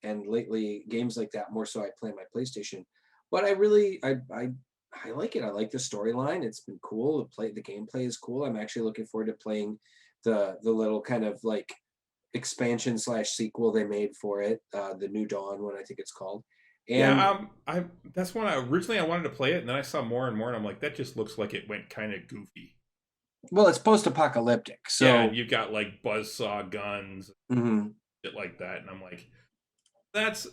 lately games like that more so I play on my PlayStation. But I like it. I like the storyline. It's been cool. The gameplay is cool. I'm actually looking forward to playing the little kind of like expansion / sequel they made for it, the New Dawn one, I think it's called. And that's one originally I wanted to play it, and then I saw more and more, and I'm like, that just looks like it went kind of goofy. Well, it's post-apocalyptic, so yeah, you've got like buzzsaw guns, shit like that, and I'm like, that's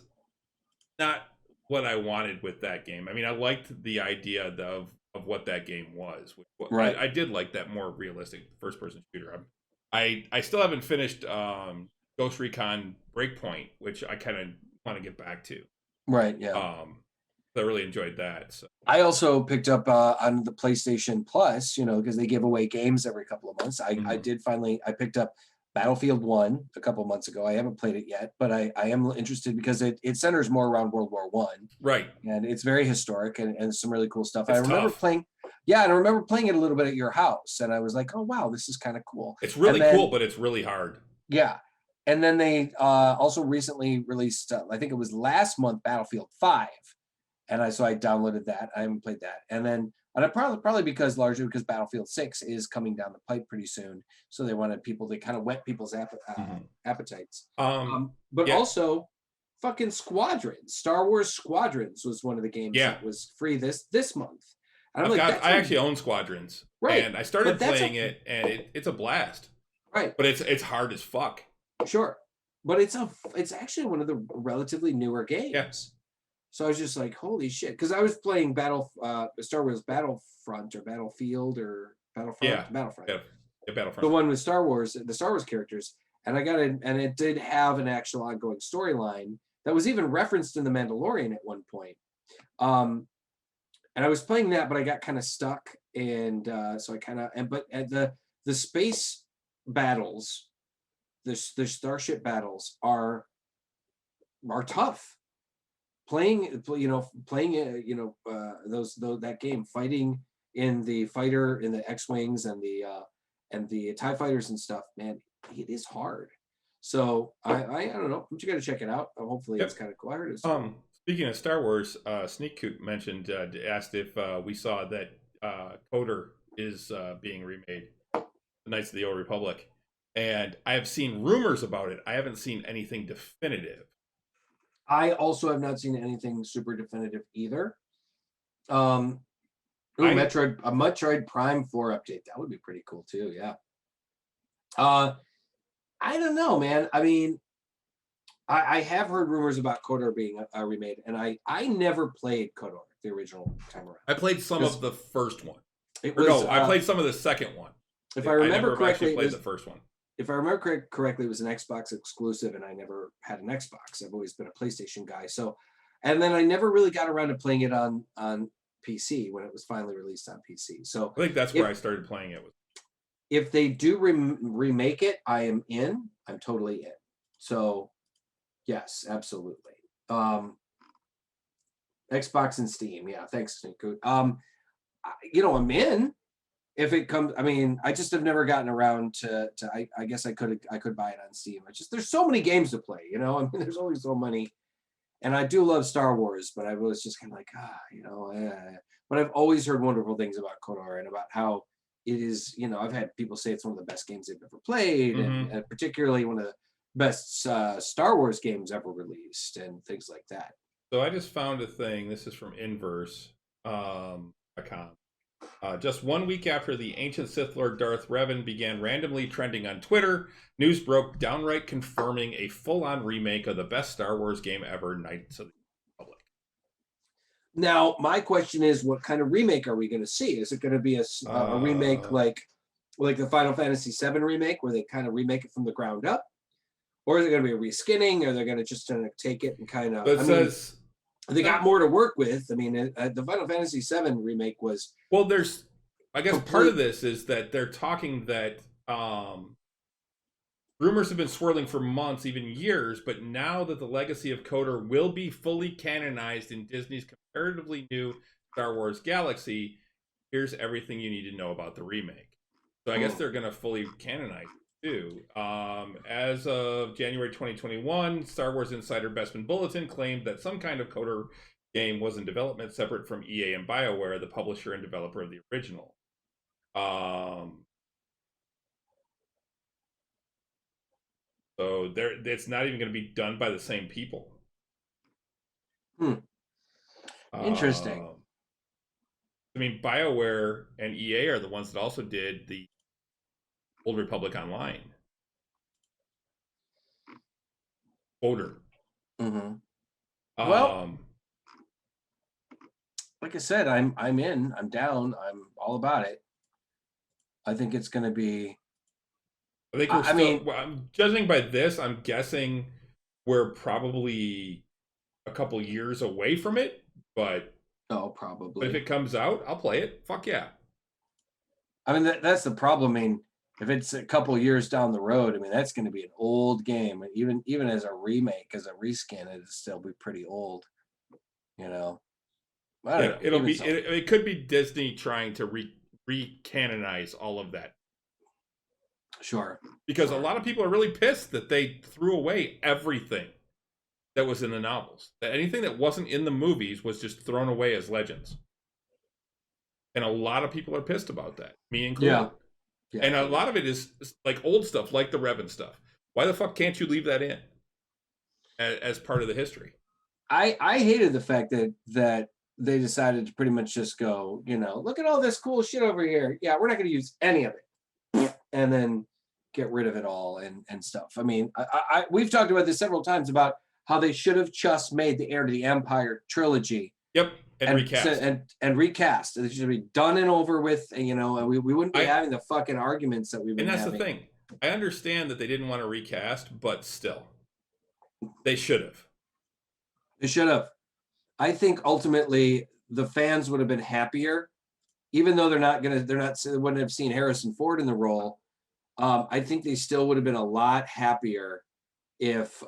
not what I wanted with that game. I mean, I liked the idea of what that game was. Right. I did like that more realistic first-person shooter. I still haven't finished Ghost Recon Breakpoint, which I kind of want to get back to. Right. Yeah. I really enjoyed that. So. I also picked up on the PlayStation Plus, because they give away games every couple of months. I picked up Battlefield 1 a couple of months ago. I haven't played it yet, but I am interested because it centers more around World War I. Right. And it's very historic and some really cool stuff. It's I remember tough. playing it a little bit at your house, and I was like, oh wow, this is kind of cool. It's really cool, but it's really hard. Yeah. And then they also recently released, I think it was last month, Battlefield 5. And so I downloaded that. I haven't played that. And I probably largely because Battlefield 6 is coming down the pipe pretty soon. So they wanted people to kind of whet people's appetites. But also fucking Squadrons. Star Wars Squadrons was one of the games that was free this month. And I actually own Squadrons. Right. And I started playing it, and it's a blast. Right. But it's hard as fuck. Sure. But it's actually one of the relatively newer games. Yeah. So I was just like, holy shit. Because I was playing Star Wars Battlefront or Battlefield or Battlefront. Yeah, Battlefront. The one with the Star Wars characters. And I got it, and it did have an actual ongoing storyline that was even referenced in The Mandalorian at one point. And I was playing that, but I got kind of stuck. And so I kind of, but at the space battles, the starship battles are tough. Playing that game, fighting in the fighter, in the X-Wings and the TIE fighters and stuff, man, it is hard. So I don't know, but you got to check it out. Hopefully it's kind of cool. I heard it's Speaking of Star Wars, Sneak Coot mentioned, asked if we saw that Coder is being remade, The Knights of the Old Republic, and I have seen rumors about it. I haven't seen anything definitive. I also have not seen anything super definitive either. A Metroid Prime 4 update, that would be pretty cool too. Yeah. I don't know, man. I mean, I have heard rumors about KOTOR being remade, and I never played KOTOR the original time around. I played some of the first one. I played some of the second one. If I remember correctly, played the first one. If I remember correctly, it was an Xbox exclusive, and I never had an Xbox. I've always been a PlayStation guy. So, and then I never really got around to playing it on PC when it was finally released on PC. So I think that's where I started playing it. If they do remake it, I am in. I'm totally in. So, yes, absolutely. Xbox and Steam, yeah. Thanks, Sneakoot. I'm in. If it comes, I mean, I just have never gotten around to I guess I could buy it on Steam. It's just there's so many games to play, I mean, there's always so many. And I do love Star Wars, but I was just kind of like, But I've always heard wonderful things about KOTOR and about how it is, I've had people say it's one of the best games they've ever played, and particularly one of the best Star Wars games ever released and things like that. So I just found a thing. This is from Inverse.com. Just 1 week after the ancient Sith Lord Darth Revan began randomly trending on Twitter, news broke downright confirming a full-on remake of the best Star Wars game ever, Knights of the Republic. Now, my question is, what kind of remake are we going to see? Is it going to be a remake like the Final Fantasy VII remake, where they kind of remake it from the ground up? Or is it going to be a reskinning? Or they're going to just take it and kind of... They got more to work with. I mean, the Final Fantasy VII remake was... Well, I guess part of this is that they're talking that rumors have been swirling for months, even years, but now that the legacy of KOTOR will be fully canonized in Disney's comparatively new Star Wars galaxy, here's everything you need to know about the remake. So I guess they're going to fully canonize it too. As of January 2021, Star Wars Insider Bespin Bulletin claimed that some kind of KOTOR game was in development separate from EA and BioWare, the publisher and developer of the original. So it's not even going to be done by the same people. Interesting. I mean, BioWare and EA are the ones that also did the Old Republic Online. KOTOR. Well, like I said, I'm in. I'm down. I'm all about it. I think it's going to be... I'm judging by this, I'm guessing we're probably a couple years away from it, but probably. But if it comes out, I'll play it. Fuck yeah. I mean, that's the problem. I mean, if it's a couple years down the road, I mean, that's going to be an old game. Even as a remake, as a reskin, it'll still be pretty old. I don't know. It could be Disney trying to recanonize all of that. Sure. Because a lot of people are really pissed that they threw away everything that was in the novels. That anything that wasn't in the movies was just thrown away as legends. And a lot of people are pissed about that, me included. Yeah. And a lot of it is like old stuff, like the Revan stuff. Why the fuck can't you leave that in as part of the history? I hated the fact that they decided to pretty much just go, look at all this cool shit over here. Yeah, we're not going to use any of it. And then get rid of it all and stuff. I mean, we've talked about this several times about how they should have just made the Heir to the Empire trilogy. Yep, and recast. And recast. It should be done and over with, and we wouldn't be having the fucking arguments that we've been having. And that's the thing. I understand that they didn't want to recast, but still, they should have. They should have. I think ultimately the fans would have been happier, even though they wouldn't have seen Harrison Ford in the role. I think they still would have been a lot happier if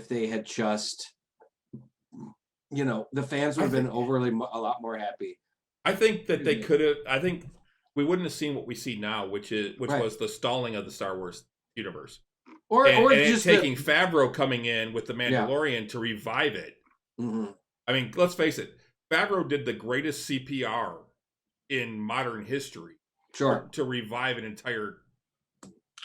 they had just, the fans would have been a lot more happy. I think that they could have. I think we wouldn't have seen what we see now, which was the stalling of the Star Wars universe, or just taking Favreau coming in with the Mandalorian to revive it. Mm-hmm. I mean, let's face it, Favreau did the greatest CPR in modern history. Sure. To revive an entire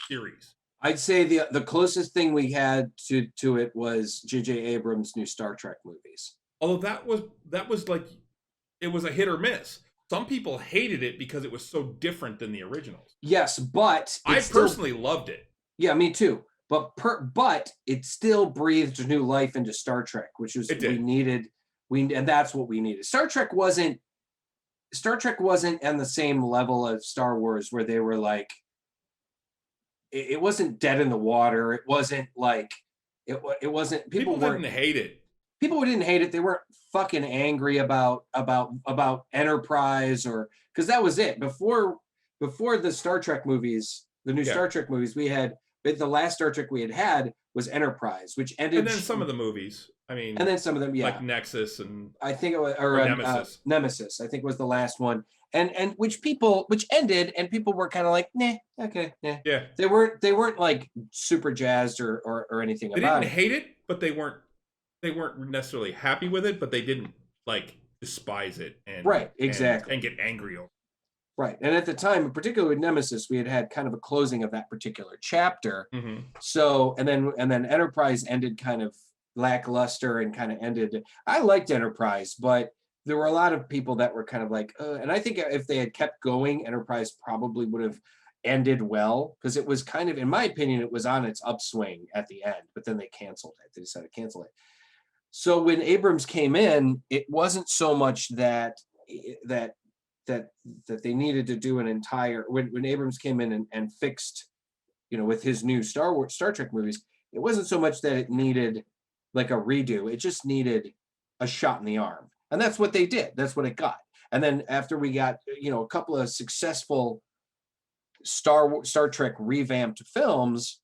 series. I'd say the closest thing we had to it was J.J. Abrams' new Star Trek movies. Although that was like, it was a hit or miss. Some people hated it because it was so different than the originals. Yes, but I personally loved it. Yeah, me too. But it still breathed new life into Star Trek, which was we needed. And that's what we needed. Star Trek wasn't on the same level as Star Wars, where they were like, it wasn't dead in the water. It wasn't like, it wasn't. People didn't hate it. People who didn't hate it, they weren't fucking angry about Enterprise, or because that was it. Before the Star Trek movies, the new Star Trek movies, the last Star Trek we had was Enterprise, which ended. And then some of the movies. I mean, and then some of them, like Nexus, and I think it was Nemesis. Nemesis, I think, was the last one, and which ended, and people were kind of like, nah, okay, nah. Yeah. They weren't like super jazzed or anything about it. They didn't hate it, but they weren't necessarily happy with it, but they didn't like despise it and exactly and get angry over it. Right. And at the time, particularly with Nemesis, we had kind of a closing of that particular chapter. Mm-hmm. So, and then Enterprise ended kind of lackluster and kind of ended. I liked Enterprise, but there were a lot of people that were kind of like, and I think if they had kept going, Enterprise probably would have ended well, because it was kind of, in my opinion, it was on its upswing at the end, but then they canceled it. They decided to cancel it. So when Abrams came in, it wasn't so much that they needed to do an entire, when Abrams came in and fixed, with his new Star Trek movies, it wasn't so much that it needed like a redo. It just needed a shot in the arm. And that's what they did. That's what it got. And then after we got, a couple of successful Star Trek revamped films,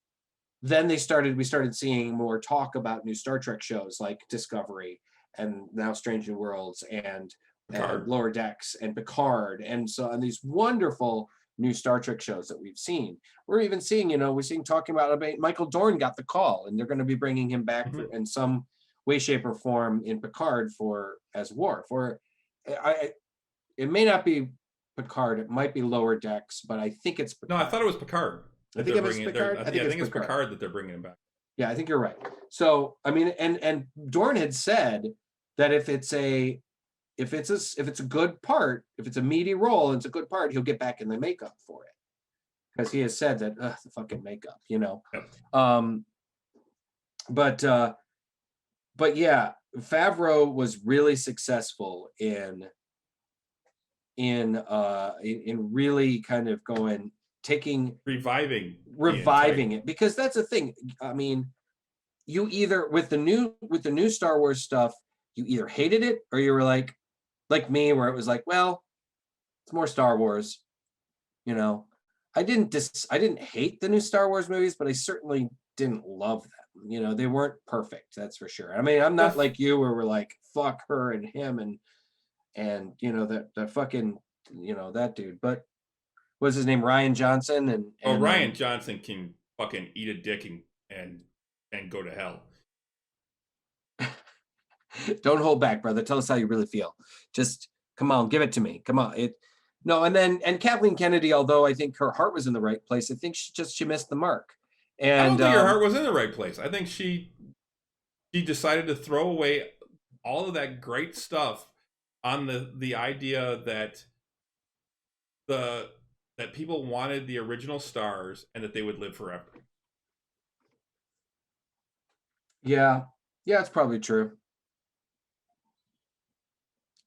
then we started seeing more talk about new Star Trek shows like Discovery and now Strange New Worlds and Lower Decks and Picard and these wonderful new Star Trek shows that we've seen. We're even seeing, talking about Michael Dorn got the call, and they're going to be bringing him back in some way, shape, or form in Picard as Worf. It may not be Picard, it might be Lower Decks, but I think it's Picard. No, I thought it was Picard. I think it's Picard that they're bringing him back. Yeah, I think you're right. So, I mean, and Dorn had said that if it's a good part, if it's a meaty role and it's a good part, he'll get back in the makeup for it, because he has said that the fucking makeup, Yep. But yeah, Favreau was really successful in really kind of reviving it, because that's the thing. I mean, you either with the new Star Wars stuff, you either hated it or you were like me, where it was like, well, it's more Star Wars. I didn't hate the new Star Wars movies, but I certainly didn't love them. They weren't perfect, that's for sure. I mean, I'm not like you, where we're like, fuck her and him and that fucking that dude. But what's his name? Ryan Johnson and Ryan Johnson can fucking eat a dick and go to hell. Don't hold back, brother. Tell us how you really feel. Just come on, give it to me. Come on. And Kathleen Kennedy, although I think her heart was in the right place, I think she missed the mark. And I don't think her heart was in the right place. I think she decided to throw away all of that great stuff on the idea that that people wanted the original stars and that they would live forever. Yeah. Yeah, it's probably true.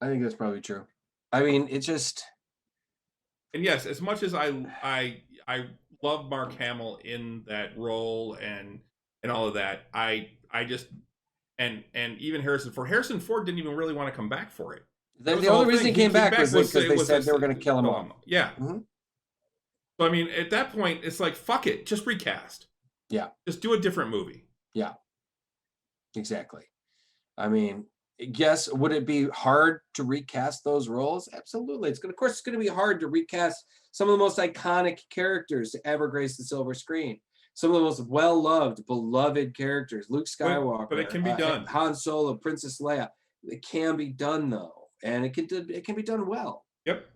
I think that's probably true. I mean, it just And yes, as much as I love Mark Hamill in that role and all of that, I just and even Harrison Ford didn't even really want to come back for it. That was the the only whole reason thing. he He came came back back was like was because it they was a said they were going to kill him off. yeah. Hmm. So I mean, at that point, it's like fuck it, just recast. Yeah. Just do a different movie. Yeah. Exactly. I mean, yes, would it be hard to recast those roles? Absolutely. Of course, it's going to be hard to recast some of the most iconic characters to ever grace the silver screen. Some of the most well-loved, beloved characters: Luke But it Skywalker, can be done. Han Solo, Princess Leia. It can be done though, and it can be done well. Yep.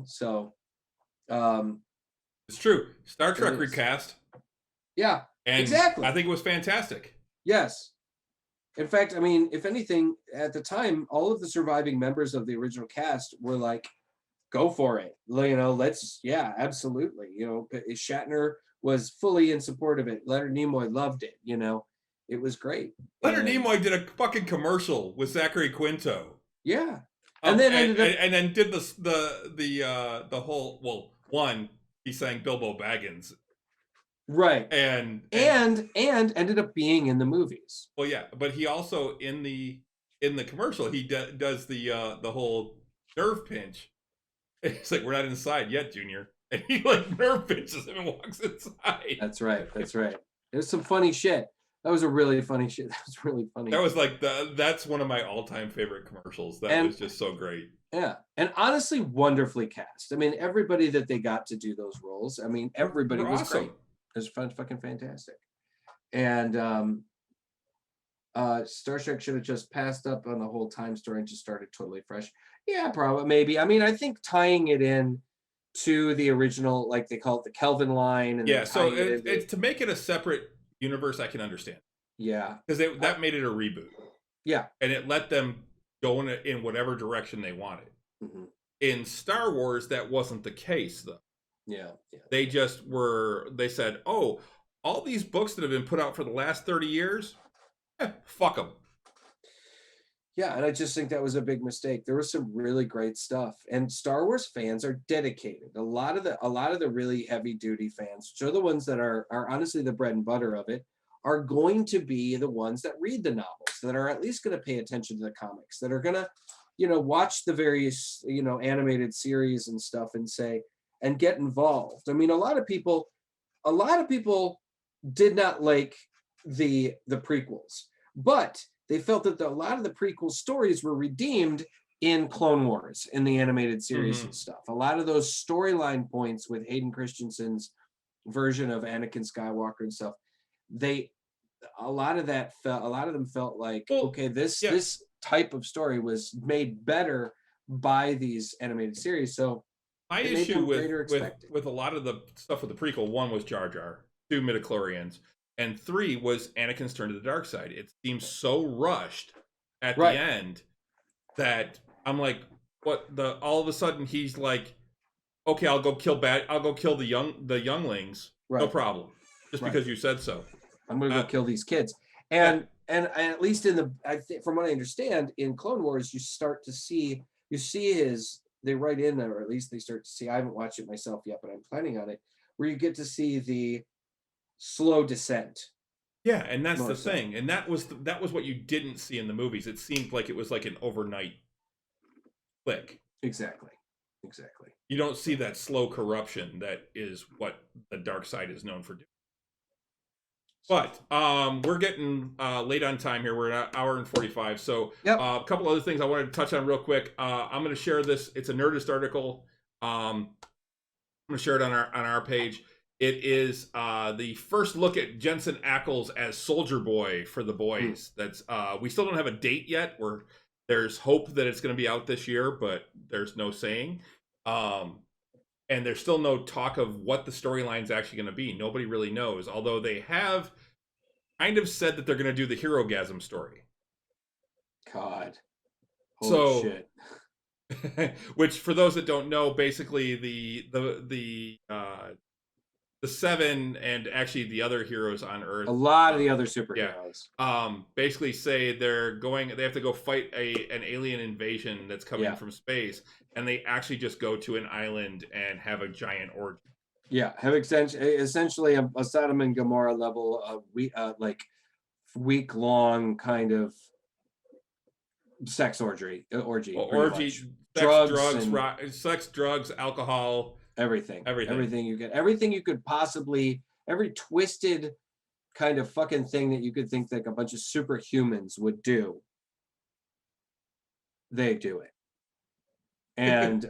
So um, It's true. Star it Trek is. recast. Yeah, And exactly. I think it was fantastic. Yes. In fact, I mean, if anything, at the time, all of the surviving members of the original cast were like, go for it. Yeah, absolutely. Shatner was fully in support of it. Leonard Nimoy loved it. It was great. Leonard And Nimoy did a fucking commercial with Zachary Quinto. yeah. And then ended up. And then did the whole, well, one, he sang Bilbo Baggins. Right. And ended up being in the movies. Well, yeah, but he also in the commercial he does the whole nerve pinch. It's like, we're not inside yet, Junior, and he like nerve pinches him and walks inside. That's right. It was some funny shit. That was a really funny shit. That was really funny. That was like that's one of my all-time favorite commercials. That was just so great. Yeah, and honestly, wonderfully cast. I mean, everybody that they got to do those roles. I mean, everybody was awesome. great. It was fucking fantastic. And Star Trek should have just passed up on the whole time story and just started totally fresh. Yeah, probably, maybe. I mean, I think tying it in to the original, like they call it the Kelvin line, and yeah, so it's to make it a separate universe, I can understand. Yeah, because that made it a reboot. Yeah, and it let them go in whatever direction they wanted. Mm-hmm. In Star Wars, that wasn't the case, though. Yeah. They just were. They said, "Oh, all these books that have been put out for the last 30 years, fuck them." Yeah, and I just think that was a big mistake. There was some really great stuff, and Star Wars fans are dedicated. A lot of the really heavy duty fans, which are the ones that are honestly the bread and butter of it, are going to be the ones that read the novels, that are at least going to pay attention to the comics, that are going to, watch the various, animated series and stuff and say, and get involved. I mean, a lot of people did not like the prequels, but they felt that a lot of the prequel stories were redeemed in Clone Wars, in the animated series and stuff. A lot of those storyline points with Hayden Christensen's version of Anakin Skywalker and stuff, a lot of them felt like, okay, this type of story was made better by these animated series. So my issue with a lot of the stuff with the prequel, one was Jar Jar, 2 midichlorians, and 3 was Anakin's turn to the dark side. It seems so rushed at the end that I'm like, all of a sudden he's like, okay, I'll go kill the younglings, no problem, just because you said so. I'm gonna go kill these kids. And at least from what I understand, in Clone Wars, you see they write in there, or at least they start to see. I haven't watched it myself yet, but I'm planning on it, where you get to see the slow descent. Yeah, and that's the thing, and that was what you didn't see in the movies. It seemed like it was like an overnight click. Exactly. You don't see that slow corruption that is what the dark side is known for doing. But we're getting late on time here. We're at an hour and 45. So a couple other things I wanted to touch on real quick. I'm going to share this. It's a Nerdist article. I'm going to share it on our page. It is the first look at Jensen Ackles as Soldier Boy for The Boys. That's we still don't have a date yet. There's hope that it's going to be out this year, but there's no saying. And there's still no talk of what the storyline's actually going to be. Nobody really knows, although they have kind of said that they're going to do the Hero-gasm story. God. Holy shit. Which, for those that don't know, basically the the Seven and actually the other heroes on Earth, a lot of the other superheroes, basically say they have to go fight an alien invasion that's coming from space, and they actually just go to an island and have a giant orgy. Yeah, have essentially a Sodom and Gomorrah level, like week-long kind of sex orgy, sex, drugs, alcohol, everything you could possibly, every twisted kind of fucking thing that you could think that a bunch of superhumans would do, they do it. And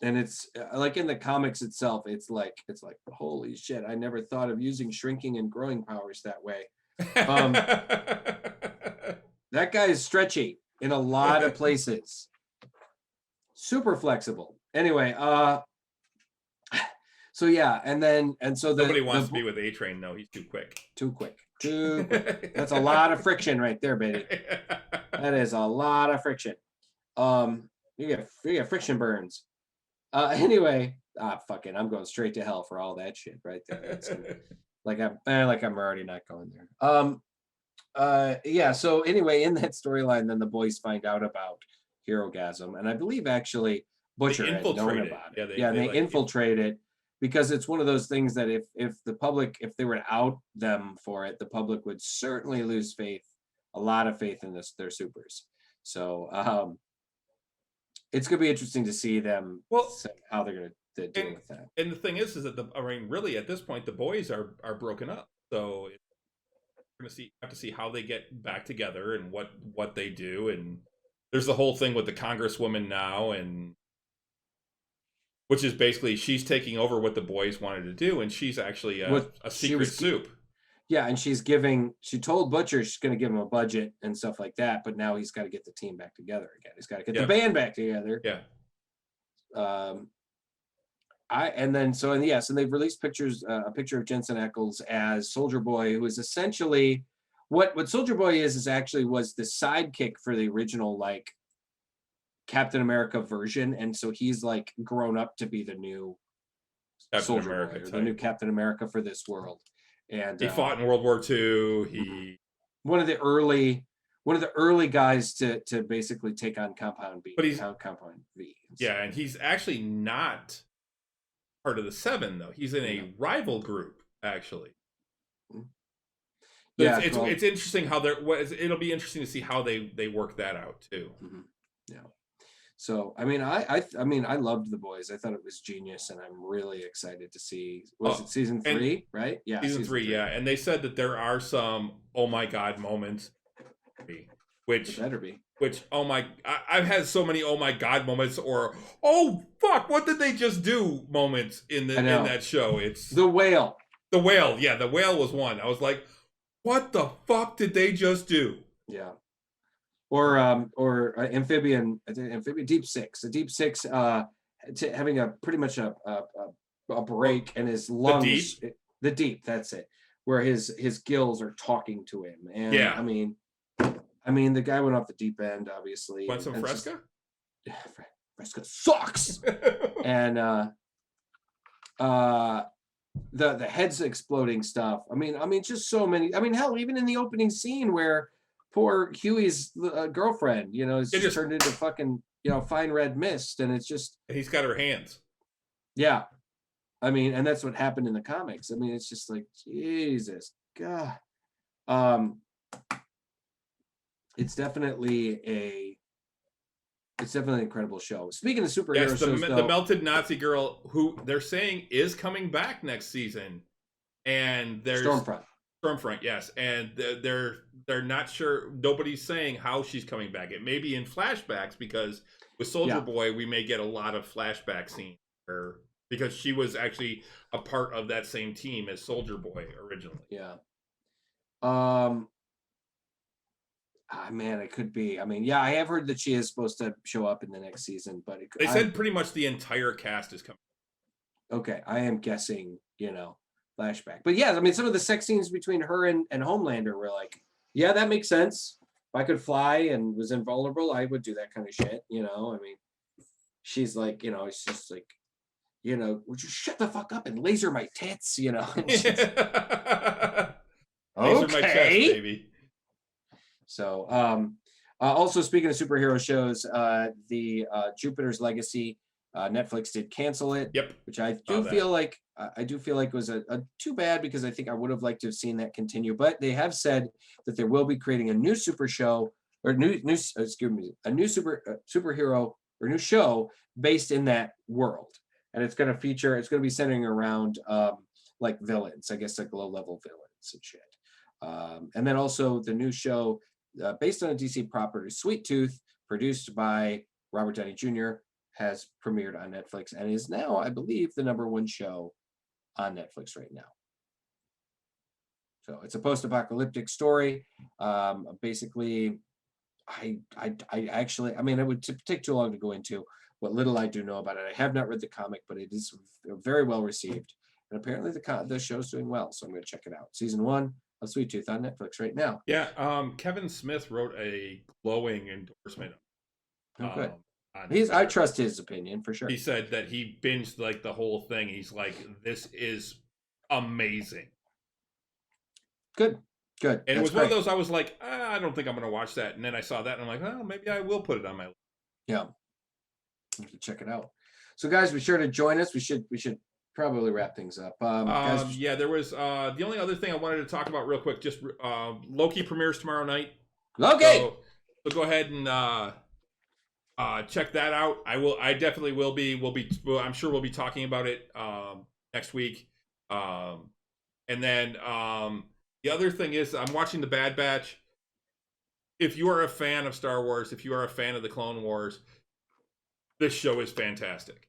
and it's like in the comics itself, it's like holy shit, I never thought of using shrinking and growing powers that way. That guy is stretchy in a lot of places, super flexible. Anyway, so yeah, and so nobody wants to be with A-Train though. He's too quick. That's a lot of friction right there, baby. That is a lot of friction. You get friction burns. Anyway, fucking, I'm going straight to hell for all that shit right there. I'm already not going there. Yeah. So anyway, in that storyline, then the boys find out about Herogasm, and I believe actually Butcher had known about it. They infiltrate it because it's one of those things that if the public, if they were to out them for it, the public would certainly lose a lot of faith in their supers. So it's gonna be interesting to see them how they're gonna deal with that. And the thing is that really at this point the boys are broken up. So we're gonna have to see how they get back together and what they do. And there's the whole thing with the Congresswoman now, and which is basically she's taking over what the boys wanted to do, and she's actually a secret soup. Yeah, and she told Butcher she's going to give him a budget and stuff like that, but now he's got to get the team back together again. He's got to get the band back together. Yeah. And they've released pictures, a picture of Jensen Ackles as Soldier Boy, who is essentially what Soldier Boy was the sidekick for the original like Captain America version, and so he's like grown up to be the new Soldier Boy, or the new Captain America for this world. And he fought in World War II. He one of the early guys to basically take on Compound V. But he's Compound V. Yeah, and he's actually not part of the Seven though. He's in a rival group actually. But it's interesting how it'll be interesting to see how they work that out too. Mm-hmm. Yeah. So I mean I loved The Boys. I thought it was genius, and I'm really excited to see. Was it season 3? Right? Yeah, season 3. Yeah, and they said that there are some oh my god moments, which it better be. Which I've had so many oh my god moments, or oh fuck, what did they just do moments in that show. It's the whale. The whale, yeah, the whale was one. I was like, what the fuck did they just do? Yeah. Or amphibian deep six. The deep six having a pretty much a break in his lungs. The deep, that's it. Where his gills are talking to him. And yeah. I mean the guy went off the deep end, obviously. Want some Fresca? Fresca sucks. And the heads exploding stuff. I mean just so many. I mean, hell, even in the opening scene where poor Huey's girlfriend, is just turned into fucking, fine red mist, and it's just. And he's got her hands. Yeah, I mean, and that's what happened in the comics. I mean, it's just like Jesus, God. It's definitely an incredible show. Speaking of superhero shows, the melted Nazi girl, who they're saying is coming back next season, and there's Stormfront, yes, and they're not sure. Nobody's saying how she's coming back. It may be in flashbacks, because with Soldier Boy we may get a lot of flashback scenes, because she was actually a part of that same team as Soldier Boy originally. Yeah. Man, it could be. I mean, yeah, I have heard that she is supposed to show up in the next season, but they said pretty much the entire cast is coming. Okay, I am guessing, flashback. But yeah, I mean, some of the sex scenes between her and Homelander were like, yeah, that makes sense. If I could fly and was invulnerable, I would do that kind of shit. I mean, she's like, it's just like, you know, would you shut the fuck up and laser my tits, you know? Laser my chest, Okay. baby. So, also speaking of superhero shows, the Jupiter's Legacy, Netflix did cancel it. Yep. Which I do feel like it was a too bad, because I think I would have liked to have seen that continue. But they have said that they will be creating a new super show, or a new superhero or new show based in that world, and it's going to be centering around like villains, I guess, like low-level villains and shit. And then also the new show based on a DC property, Sweet Tooth, produced by Robert Downey Jr., has premiered on Netflix and is now, I believe, the #1 show on Netflix right now. So it's a post-apocalyptic story. Basically, I actually, I mean, it would take too long to go into what little I do know about it. I have not read the comic, but it is very well received. And apparently the show's doing well, so I'm going to check it out. Season 1 of Sweet Tooth on Netflix right now. Yeah, Kevin Smith wrote a glowing endorsement. Oh, good. I trust his opinion for sure. He said that he binged like the whole thing. He's like, this is amazing. Good. And it was one of those, I was like, I don't think I'm going to watch that. And then I saw that and I'm like, oh, maybe I will put it on my list. Yeah. Check it out. So guys, be sure to join us. We should probably wrap things up. Guys, yeah, there was the only other thing I wanted to talk about real quick, just Loki premieres tomorrow night. Loki! So go ahead and check that out. I definitely will be. I'm sure we'll be talking about it next week. And then the other thing is, I'm watching The Bad Batch. If you are a fan of Star Wars, if you are a fan of the Clone Wars, this show is fantastic.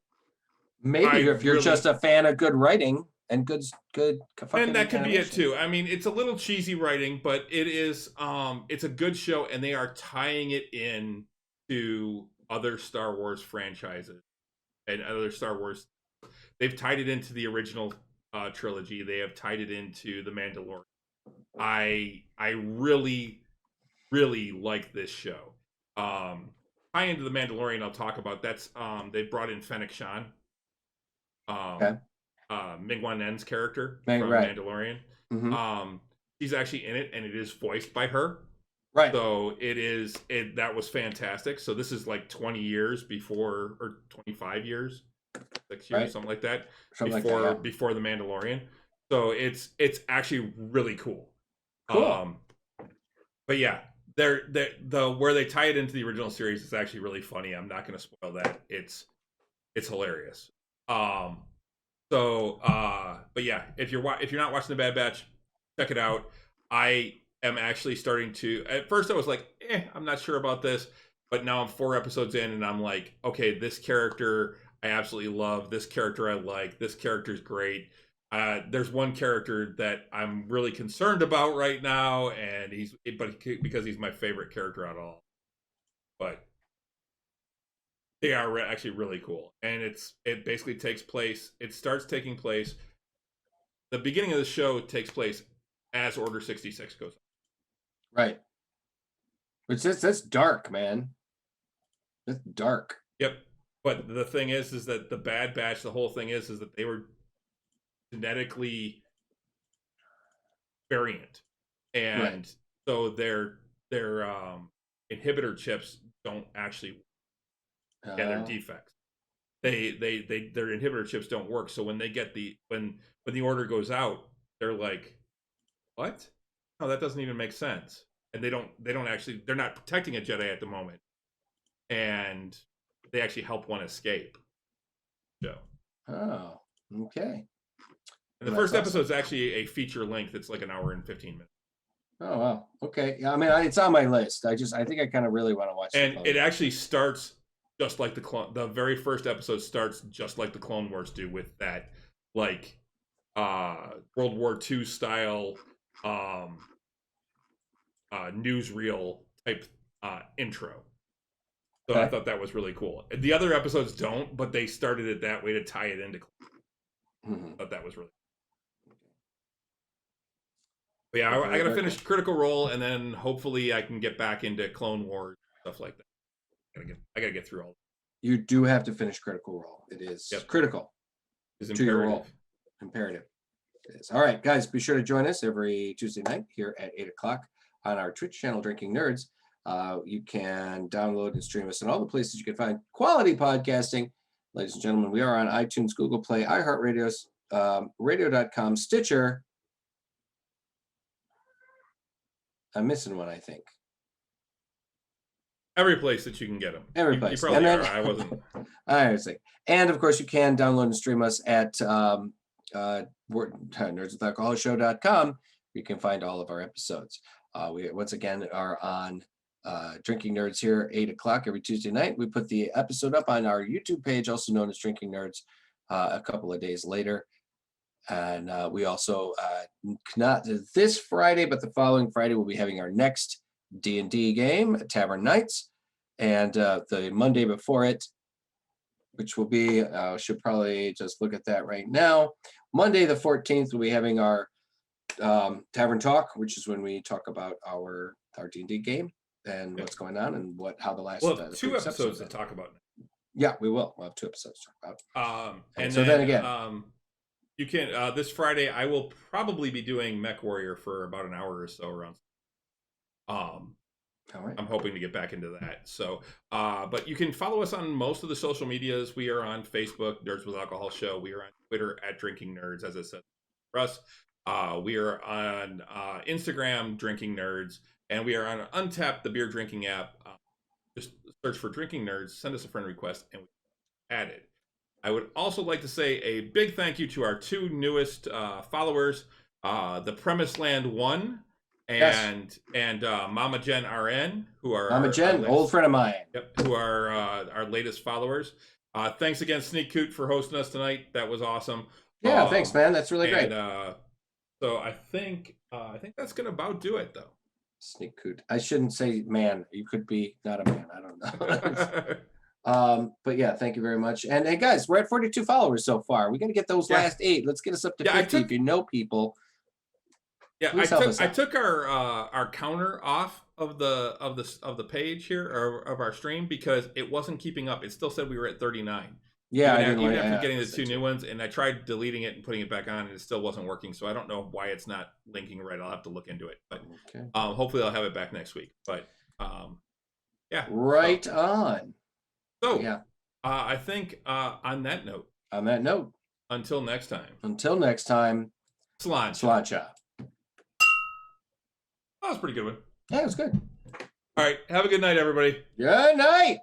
Maybe if you're just a fan of good writing and good and that could be it too. I mean, it's a little cheesy writing, but it is it's a good show, and they are tying it in to other Star Wars franchises and other Star Wars. They've tied it into the original trilogy. They have tied it into The Mandalorian. I really, really like this show. Tie into The Mandalorian, I'll talk about. That's they brought in Fennec Shan, Ming-Wan Nen's character from Mandalorian. Mm-hmm. She's actually in it, and it is voiced by her. Right. So that was fantastic. So this is like 20 years before, or 25 years, 6 years, something like that, before The Mandalorian. So it's actually really cool. Cool. But yeah, where they tie it into the original series is actually really funny. I'm not going to spoil that. It's hilarious. But yeah, if you're not watching The Bad Batch, check it out. I am actually starting to. At first, I was like, I'm not sure about this, but now I'm 4 episodes in, and I'm like, okay, this character I absolutely love. This character I like. This character's great. There's one character that I'm really concerned about right now, and because he's my favorite character out of all. But they are actually really cool, and it basically takes place. It starts taking place. The beginning of the show takes place as Order 66 goes on. Right. Which that's dark, man. That's dark. Yep. But the thing is that the Bad Batch, the whole thing is that they were genetically variant, and so their inhibitor chips don't actually work. Yeah, they're defects. Their inhibitor chips don't work. So when they get when the order goes out, they're like, what? No, that doesn't even make sense. And they're not protecting a Jedi at the moment, and they actually help one escape. So. Oh, okay. And the first episode is actually a feature length. It's like an hour and 15 minutes. Oh, wow. Okay. Yeah, I mean, it's on my list. I think I kind of really want to watch it. And it actually starts just like the very first episode starts just like the Clone Wars do, with that like World War II style newsreel type intro. So I thought that was really cool. The other episodes don't, but they started it that way to tie it into. I thought that was really cool. But yeah, I got to finish Critical Role, and then hopefully I can get back into Clone Wars, stuff like that. I got to get through all. You do have to finish Critical Role. It is critical. is to your role. imperative. Imperative. It is. All right, guys, be sure to join us every Tuesday night here at 8 o'clock on our Twitch channel, Drinking Nerds. You can download and stream us in all the places you can find quality podcasting. Ladies and gentlemen, we are on iTunes, Google Play, iHeartRadio, radio.com, Stitcher. I'm missing one, I think. Every place that you can get them. Every place. You probably are. I wasn't. I see. And of course, you can download and stream us at nerdswithalcoholshow.com. You can find all of our episodes. We once again are on Drinking Nerds here, 8 o'clock every Tuesday night. We put the episode up on our YouTube page, also known as Drinking Nerds, a couple of days later. And we also, not this Friday, but the following Friday, we'll be having our next D&D game, Tavern Nights. And the Monday before it, which will be, should probably just look at that right now. Monday the 14th, we'll be having our Tavern Talk, which is when we talk about our D&D game and what's going on and how the last two episodes to talk about. Yeah, we will. We'll have 2 episodes to talk about. And so then again, you can this Friday. I will probably be doing Mech Warrior for about an hour or so around. All right. I'm hoping to get back into that. So, but you can follow us on most of the social medias. We are on Facebook, Nerds with Alcohol Show. We are on Twitter at Drinking Nerds, as I said for us. We are on Instagram, Drinking Nerds, and we are on Untapped, the beer drinking app. Just search for Drinking Nerds, send us a friend request, and we add it. I would also like to say a big thank you to our 2 newest followers, the Premise Land 1 and Mama Jen RN, who are Mama Jen, old friend of mine. Yep, who are our latest followers. Thanks again, Sneak Coot, for hosting us tonight. That was awesome. Yeah, thanks, man. That's really great. So I think that's gonna about do it, though. Sneak Coot. I shouldn't say man. You could be not a man. I don't know. But yeah, thank you very much. And hey, guys, we're at 42 followers so far. We got to get those last 8. Let's get us up to 50. If you know people. Yeah, I took our counter off of the page here or of our stream because it wasn't keeping up. It still said we were at 39. Yeah, even after getting the 2 new ones, and I tried deleting it and putting it back on, and it still wasn't working. So I don't know why it's not linking right. I'll have to look into it, but hopefully I'll have it back next week. But yeah, right on. So yeah, I think on that note, until next time, Sláinte. That was a pretty good one. Yeah, it was good. All right. Have a good night, everybody. Good night.